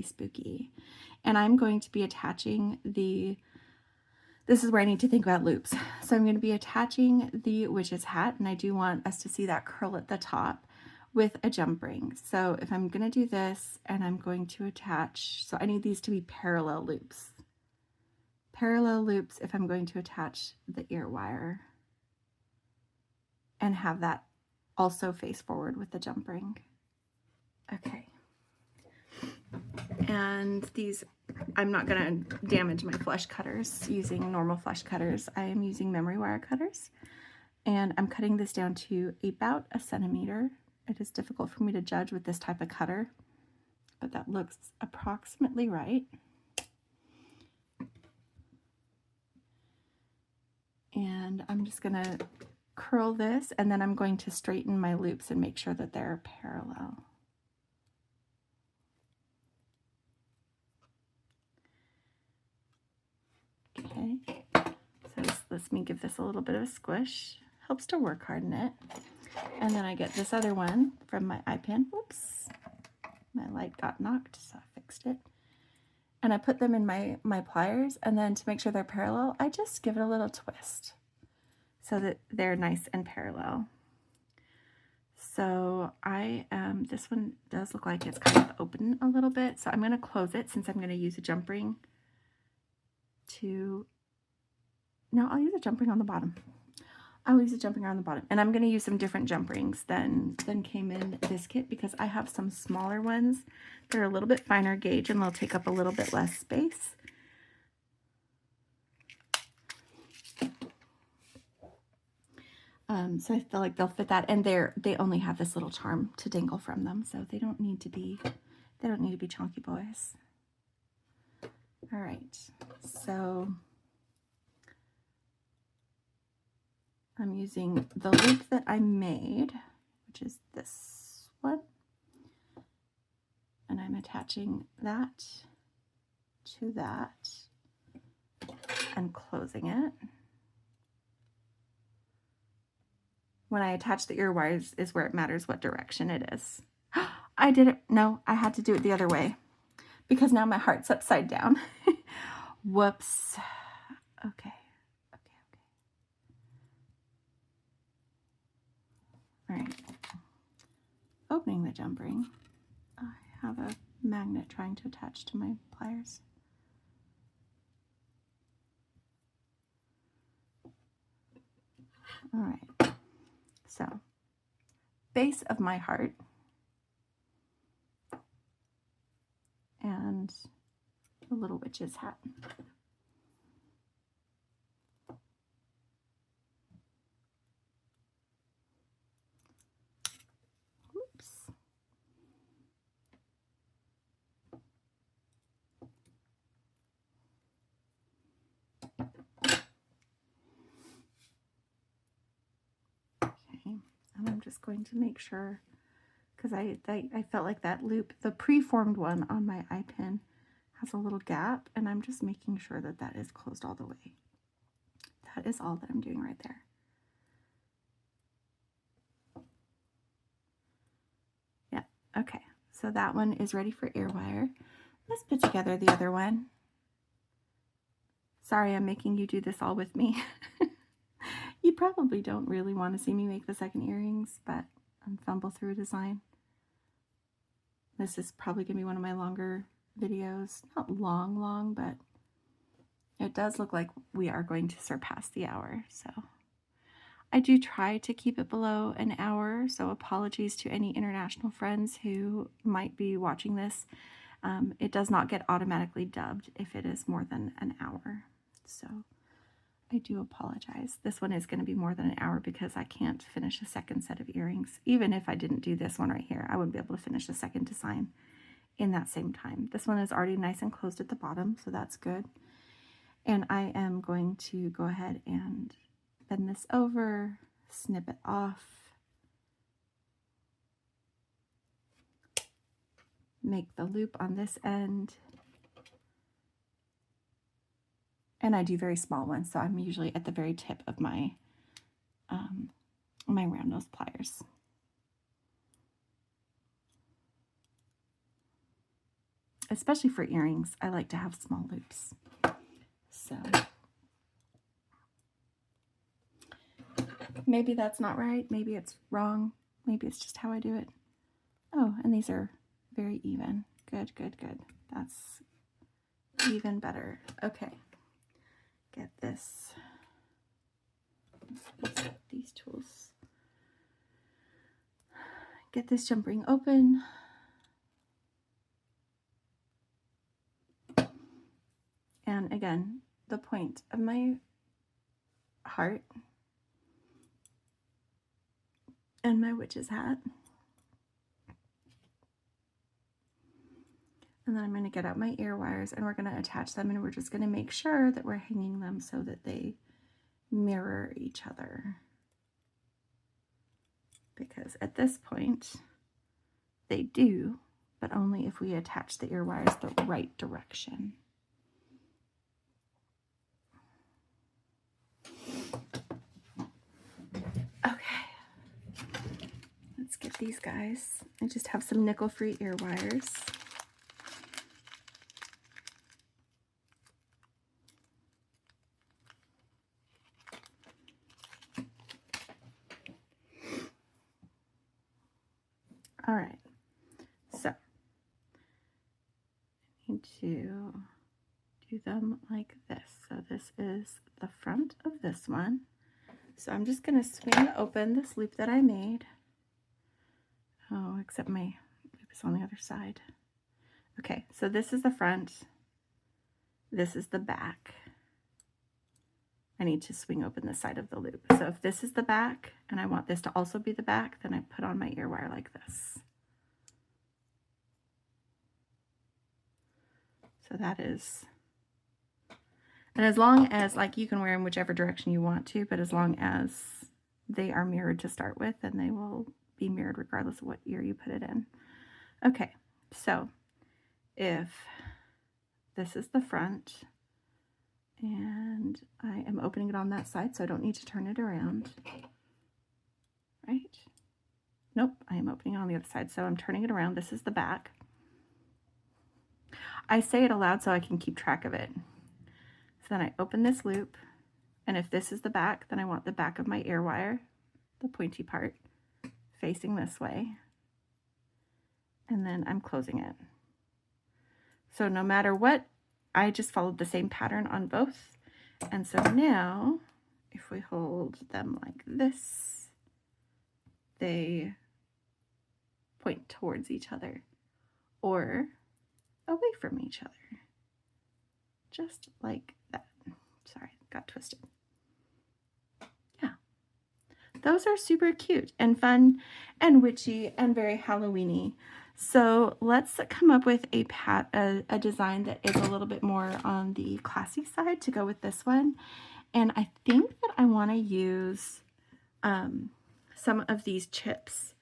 spooky. And I'm going to be attaching this is where I need to think about loops. So I'm going to be attaching the witch's hat, and I do want us to see that curl at the top with a jump ring. So if I'm going to do this, and I'm going to attach, so I need these to be parallel loops. Parallel loops if I'm going to attach the ear wire and have that also face forward with the jump ring. Okay. And these, I'm not going to damage my flesh cutters using normal flesh cutters. I am using memory wire cutters, and I'm cutting this down to about 1 centimeter. It is difficult for me to judge with this type of cutter, but that looks approximately right. And I'm just going to curl this, and then I'm going to straighten my loops and make sure that they're parallel. Okay, so just let me give this a little bit of a squish. Helps to work harden it. And then I get this other one from my eye pen. Whoops, my light got knocked, so I fixed it. And I put them in my pliers, and then to make sure they're parallel, I just give it a little twist so that they're nice and parallel. So this one does look like it's kind of open a little bit, so I'm going to close it since I'm going to use a jump ring no, I'll use a jump ring on the bottom. I'll use a jump ring on the bottom, and I'm going to use some different jump rings than came in this kit, because I have some smaller ones that are a little bit finer gauge and they'll take up a little bit less space. So I feel like they'll fit that, and they only have this little charm to dangle from them, so they don't need to be chunky boys. All right, so I'm using the loop that I made, which is this one, and I'm attaching that to that and closing it. When I attach the ear wires is where it matters what direction it is. I did it. No, I had to do it the other way because now my heart's upside down. Whoops. Okay. All right. Opening the jump ring. I have a magnet trying to attach to my pliers. All right. So, base of my heart and the little witch's hat. Oops. Okay, and I'm just going to make sure, because I felt like that loop, the preformed one on my eye pin, has a little gap, and I'm just making sure that that is closed all the way. That is all that I'm doing right there. Yeah, okay, so that one is ready for ear wire. Let's put together the other one. Sorry, I'm making you do this all with me. You probably don't really want to see me make the second earrings, but I'm fumble through a design. This is probably going to be one of my longer videos. Not long, but it does look like we are going to surpass the hour. So I do try to keep it below an hour, so apologies to any international friends who might be watching this. It does not get automatically dubbed if it is more than an hour. So I do apologize. This one is going to be more than an hour because I can't finish a second set of earrings. Even if I didn't do this one right here, I wouldn't be able to finish the second design in that same time. This one is already nice and closed at the bottom, so that's good. And I am going to go ahead and bend this over, snip it off, make the loop on this end, And I do very small ones, so I'm usually at the very tip of my my round nose pliers. Especially for earrings, I like to have small loops. So maybe that's not right, maybe it's wrong, maybe it's just how I do it. Oh, and these are very even. Good, good, good. That's even better. Okay, get this. These tools. Get this jump ring open. And again, the point of my heart and my witch's hat. And then I'm going to get out my ear wires and we're going to attach them, and we're just going to make sure that we're hanging them so that they mirror each other. Because at this point, they do, but only if we attach the ear wires the right direction. Okay, let's get these guys. I just have some nickel-free ear wires. All right, so I need to do them like this. So this is the front of this one. So I'm just going to swing open this loop that I made. Oh, except my loop is on the other side. Okay, so this is the front. This is the back. I need to swing open the side of the loop. So if this is the back and I want this to also be the back, then I put on my ear wire like this. So that is, and as long as, like, you can wear them whichever direction you want to, but as long as they are mirrored to start with, then they will be mirrored regardless of what ear you put it in. Okay, so if this is the front and I am opening it on that side, so I don't need to turn it around, right? Nope, I am opening it on the other side, so I'm turning it around. This is the back. I say it aloud so I can keep track of it. So then I open this loop, and if this is the back, then I want the back of my ear wire, the pointy part, facing this way. And then I'm closing it. So no matter what, I just followed the same pattern on both. And so now, if we hold them like this, they point towards each other or away from each other. Just like that. Sorry, got twisted. Yeah. Those are super cute and fun and witchy and very Halloween-y. So let's come up with a design that is a little bit more on the classy side to go with this one. And I think that I want to use some of these chips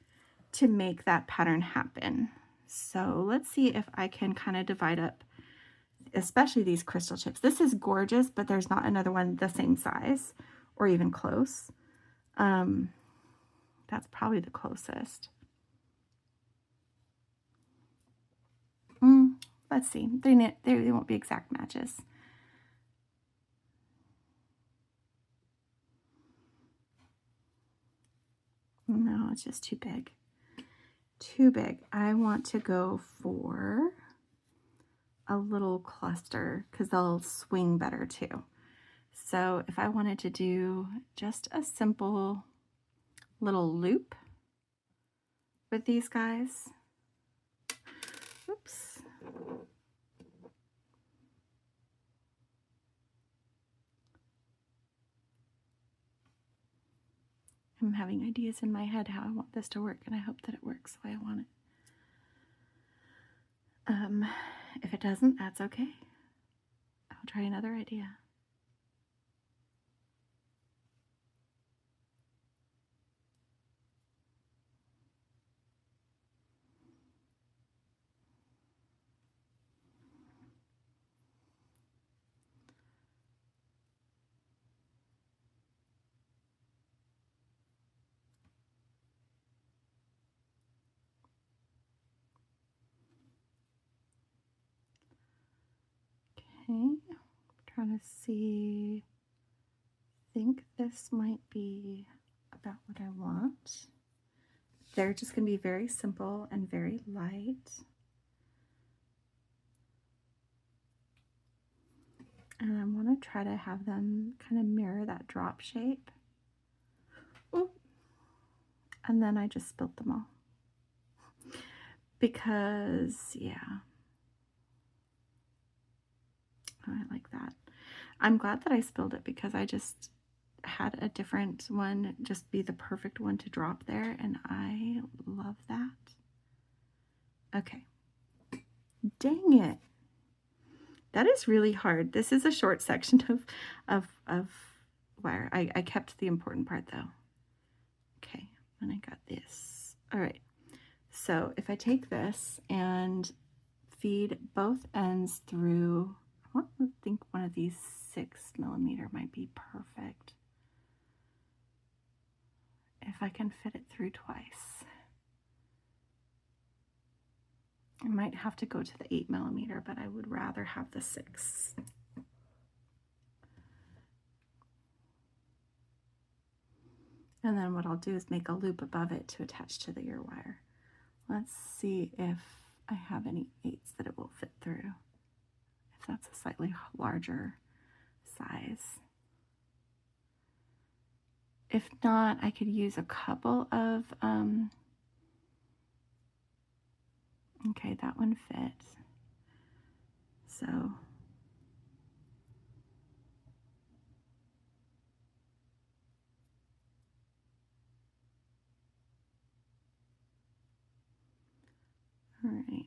to make that pattern happen. So let's see if I can kind of divide up, especially these crystal chips. This is gorgeous, but there's not another one the same size or even close. That's probably the closest. Let's see. They won't be exact matches. No, it's just too big. Too big. I want to go for a little cluster because they'll swing better too. So if I wanted to do just a simple little loop with these guys, oops. I'm having ideas in my head how I want this to work, and I hope that it works the way I want it. If it doesn't, that's okay. I'll try another idea. Okay, trying to see, I think this might be about what I want. They're just going to be very simple and very light. And I want to try to have them kind of mirror that drop shape. Ooh. And then I just spilled them all. Because, yeah. Oh, I like that. I'm glad that I spilled it because I just had a different one just be the perfect one to drop there, and I love that. Okay. Dang it. That is really hard. This is a short section of wire. I kept the important part though. Okay, and I got this. All right. So if I take this and feed both ends through, I think one of these 6mm might be perfect. If I can fit it through twice. I might have to go to the 8mm, but I would rather have the 6. And then what I'll do is make a loop above it to attach to the ear wire. Let's see if I have any 8s that it will fit through. If that's a slightly larger size. If not, I could use a couple of, okay, that one fits. So, all right,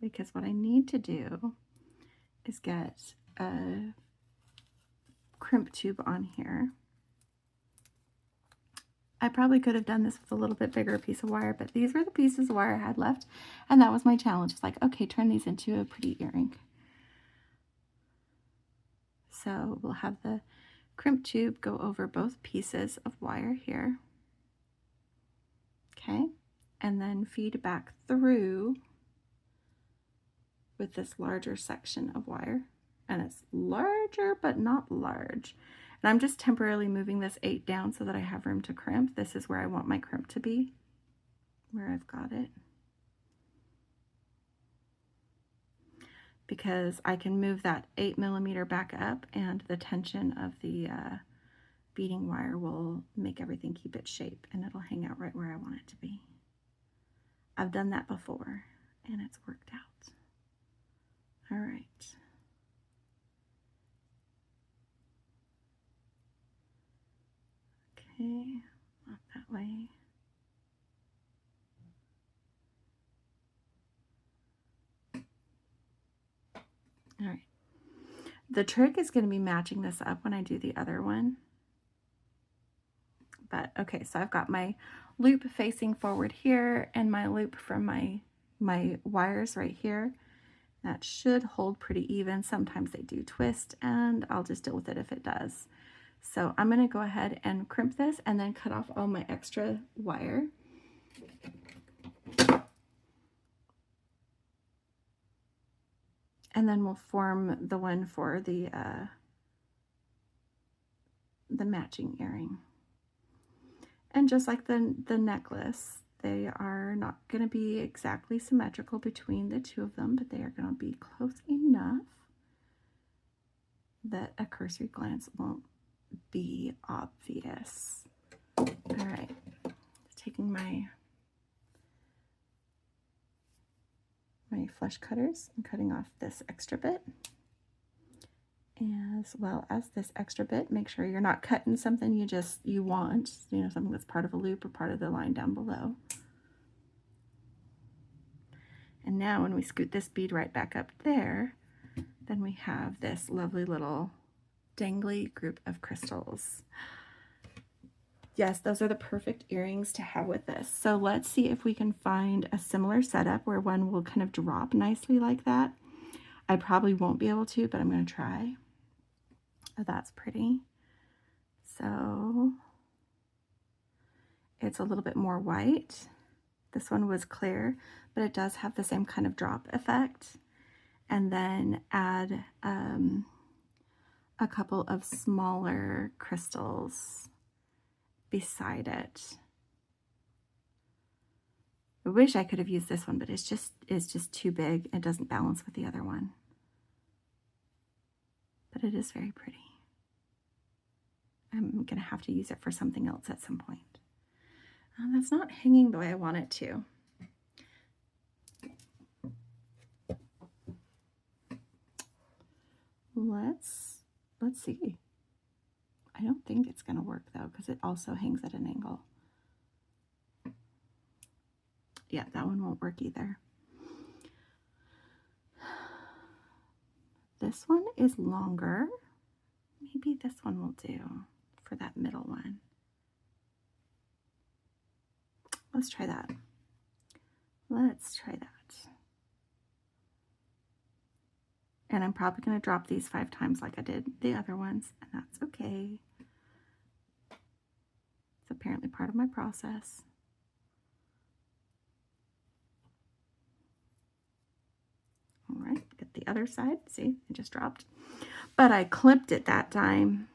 because what I need to do is get a crimp tube on here. I probably could have done this with a little bit bigger piece of wire, but these were the pieces of wire I had left, and that was my challenge. It's like, okay, turn these into a pretty earring. So we'll have the crimp tube go over both pieces of wire here. Okay, and then feed back through with this larger section of wire. And it's larger, but not large. And I'm just temporarily moving this 8 down so that I have room to crimp. This is where I want my crimp to be, where I've got it. Because I can move that 8mm back up, and the tension of the beading wire will make everything keep its shape, and it'll hang out right where I want it to be. I've done that before, and it's worked out. All right. Okay, not that way. All right. The trick is going to be matching this up when I do the other one. But okay, so I've got my loop facing forward here and my loop from my wires right here. That should hold pretty even. Sometimes they do twist, and I'll just deal with it if it does. So I'm going to go ahead and crimp this and then cut off all my extra wire. And then we'll form the one for the matching earring. And just like the necklace, they are not going to be exactly symmetrical between the two of them, but they are going to be close enough that a cursory glance won't be obvious. All right, taking my flush cutters and cutting off this extra bit, as well as this extra bit. Make sure you're not cutting something you want, you know, something that's part of a loop or part of the line down below. And now when we scoot this bead right back up there, then we have this lovely little dangly group of crystals. Yes, those are the perfect earrings to have with this. So let's see if we can find a similar setup where one will kind of drop nicely like that. I probably won't be able to, but I'm going to try. Oh, that's pretty. So it's a little bit more white. This one was clear, but it does have the same kind of drop effect. and then add a couple of smaller crystals beside it. I wish I could have used this one, but it's just too big. It doesn't balance with the other one. But it is very pretty. I'm going to have to use it for something else at some point. That's not hanging the way I want it to. Let's see. I don't think it's going to work though, because it also hangs at an angle. Yeah, that one won't work either. This one is longer. Maybe this one will do for that middle one. Let's try that. Let's try that. And I'm probably going to drop these 5 times like I did the other ones, and that's okay. It's apparently part of my process. All right, get the other side. See, it just dropped. But I clipped it that time.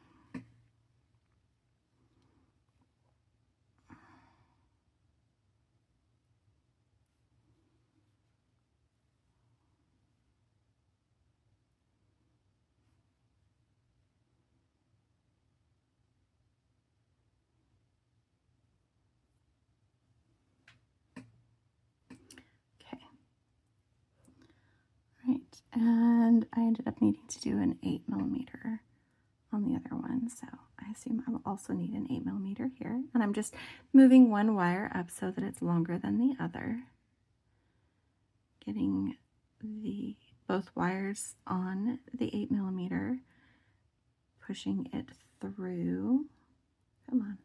Okay. All right, and I ended up needing to do an 8mm on the other one, so I assume I will also need an 8mm here. And I'm just moving one wire up so that it's longer than the other. Getting both wires on the 8mm, pushing it through. Come on.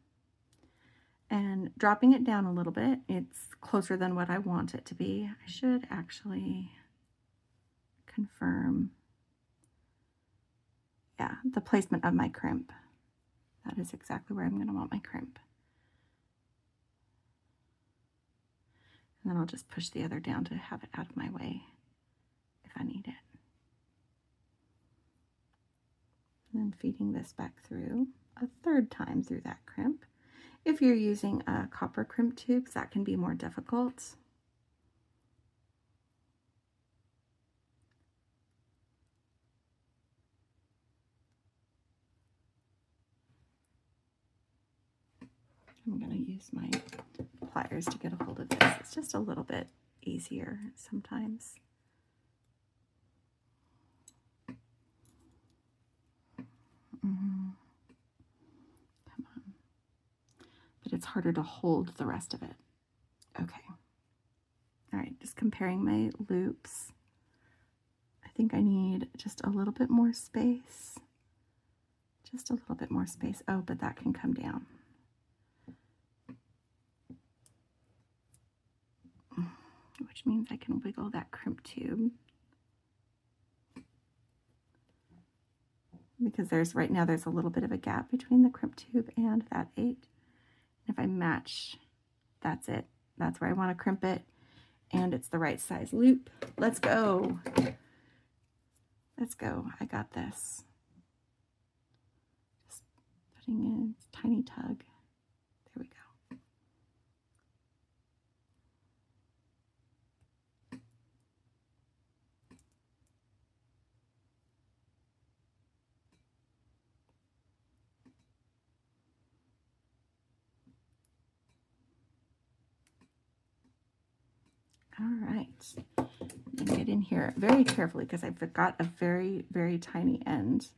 And dropping it down a little bit. It's closer than what I want it to be. I should actually confirm, yeah, the placement of my crimp. That is exactly where I'm going to want my crimp. And then I'll just push the other down to have it out of my way if I need it. And then feeding this back through a 3rd time through that crimp. If you're using copper crimp tubes, that can be more difficult. I'm going to use my pliers to get a hold of this. It's just a little bit easier sometimes. Come on. But it's harder to hold the rest of it. Okay. All right, just comparing my loops. I think I need just a little bit more space. Just a little bit more space. Oh, but that can come down. Which means I can wiggle that crimp tube. Because right now there's a little bit of a gap between the crimp tube and that 8. If I match, that's it. That's where I want to crimp it. And it's the right size loop. Let's go. Let's go. I got this. Just putting in a tiny tug. There we go. All right. And get in here very carefully because I've got a very, very tiny end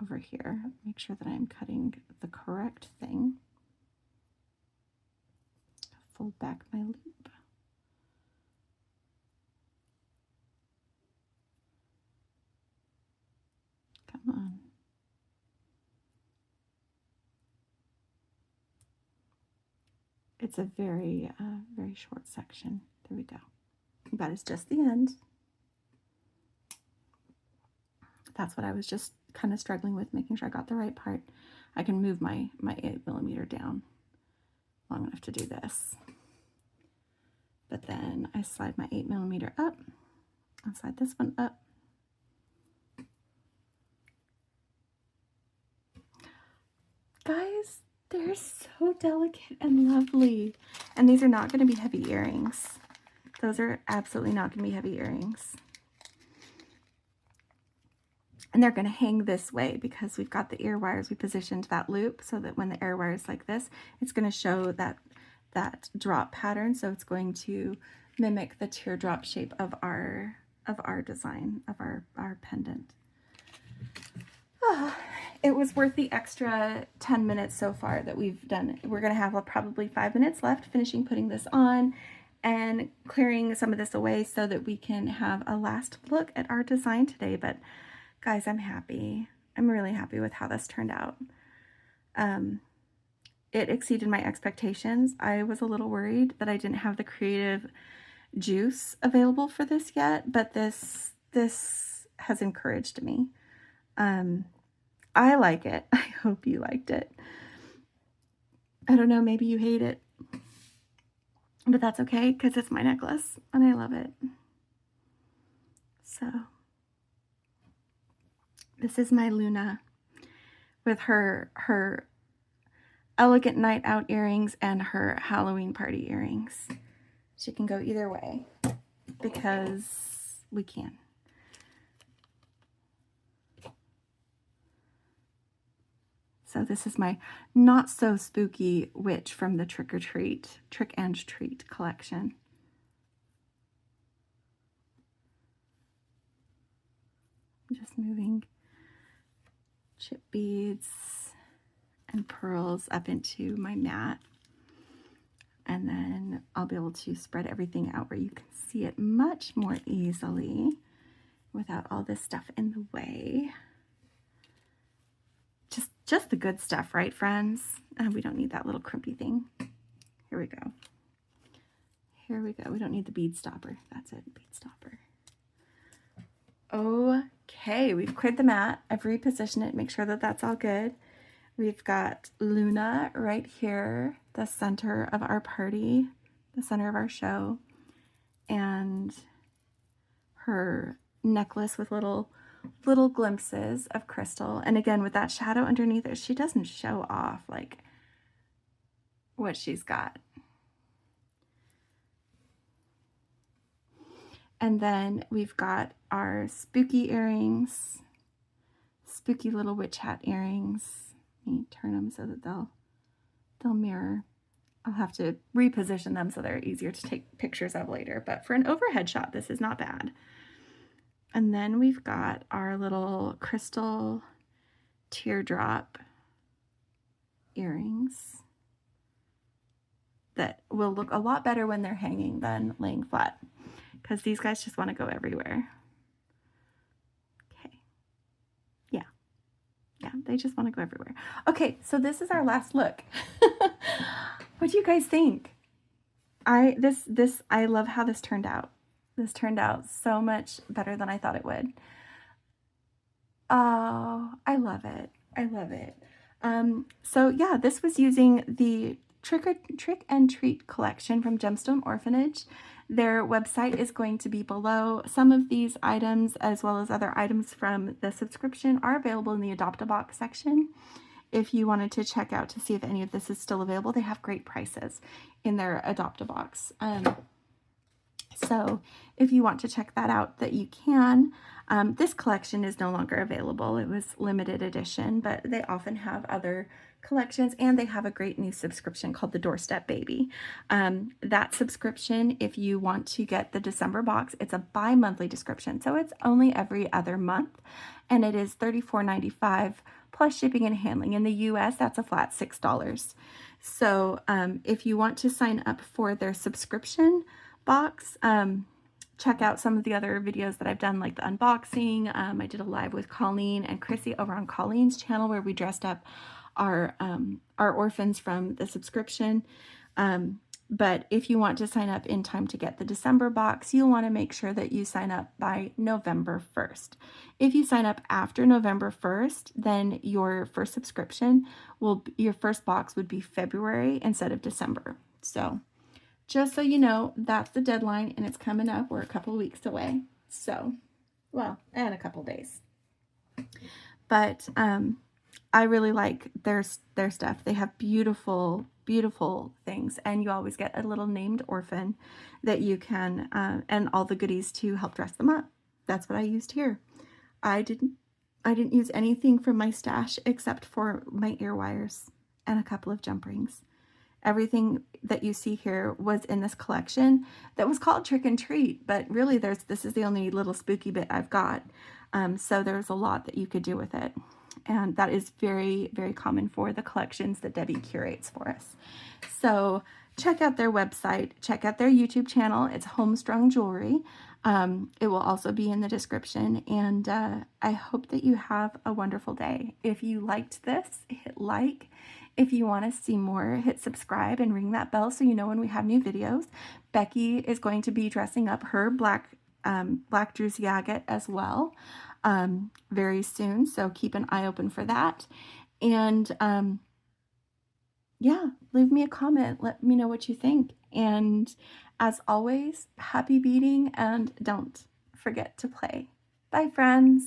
over here. Make sure that I'm cutting the correct thing. Fold back my loop. Come on. It's a very, very short section. There we go. That is just the end. That's what I was just kind of struggling with, making sure I got the right part. I can move my 8mm down long enough to do this. But then I slide my 8mm up. I'll slide this one up. They're so delicate and lovely. And these are not going to be heavy earrings. Those are absolutely not going to be heavy earrings. And they're going to hang this way because we've got the ear wires. We positioned that loop so that when the ear wire is like this, it's going to show that drop pattern. So it's going to mimic the teardrop shape of our design, of our pendant. It was worth the extra 10 minutes so far that we've done. We're going to have probably 5 minutes left finishing putting this on and clearing some of this away so that we can have a last look at our design today. But guys, I'm happy. I'm really happy with how this turned out. It exceeded my expectations. I was a little worried that I didn't have the creative juice available for this yet, but this has encouraged me. I like it. I hope you liked it. I don't know, maybe you hate it, but that's okay because it's my necklace and I love it. So this is my Luna with her elegant night out earrings and her Halloween party earrings. She can go either way because we can. So this is my not so spooky witch from the Trick and Treat collection. I'm just moving chip beads and pearls up into my mat. And then I'll be able to spread everything out where you can see it much more easily without all this stuff in the way. Just the good stuff, right, friends? We don't need that little crimpy thing. Here we go. Here we go. We don't need the bead stopper. That's it, bead stopper. Okay, we've cleared the mat. I've repositioned it, make sure that that's all good. We've got Luna right here, the center of our party, the center of our show, and her necklace with little glimpses of crystal. And again, with that shadow underneath it, she doesn't show off like what she's got. And then we've got our spooky earrings, spooky little witch hat earrings. Let me turn them so that they'll mirror. I'll have to reposition them so they're easier to take pictures of later. But for an overhead shot, this is not bad. And then we've got our little crystal teardrop earrings that will look a lot better when they're hanging than laying flat, because these guys just want to go everywhere. Okay. Yeah, they just want to go everywhere. Okay, so this is our last look. What do you guys think? I love how this turned out. This turned out so much better than I thought it would. Oh, I love it. I love it. So yeah, this was using the Trick and Treat collection from Gemstone Orphanage. Their website is going to be below. Some of these items, as well as other items from the subscription, are available in the Adopt-A-Box section. If you wanted to check out to see if any of this is still available, they have great prices in their Adopt-A-Box. So if you want to check that out, that you can. This collection is no longer available. It was limited edition, but they often have other collections, and they have a great new subscription called the Doorstep Baby. That subscription, if you want to get the December box, it's a bi-monthly subscription, so it's only every other month, and it is $34.95 plus shipping and handling. In the US, that's a flat $6. So if you want to sign up for their subscription box, check out some of the other videos that I've done, like the unboxing. I did a live with Colleen and Chrissy over on Colleen's channel where we dressed up our orphans from the subscription. But if you want to sign up in time to get the December box, you'll want to make sure that you sign up by November 1st. If you sign up after November 1st, then your first subscription your first box would be February instead of December. So just so you know, that's the deadline, and it's coming up. We're a couple of weeks away. So, well, and a couple days. But I really like their stuff. They have beautiful, beautiful things, and you always get a little named orphan that you can, and all the goodies to help dress them up. That's what I used here. I didn't use anything from my stash except for my ear wires and a couple of jump rings. Everything that you see here was in this collection that was called Trick and Treat, but really this is the only little spooky bit I've got. So there's a lot that you could do with it. And that is very, very common for the collections that Debbie curates for us. So check out their website, check out their YouTube channel. It's Homestrung Jewelry. It will also be in the description, and I hope that you have a wonderful day. If you liked this, hit like. If you want to see more, hit subscribe and ring that bell so you know when we have new videos. Becky is going to be dressing up her black druzy agate as well very soon, so keep an eye open for that. And yeah, leave me a comment. Let me know what you think. And as always, happy beading, and don't forget to play. Bye, friends.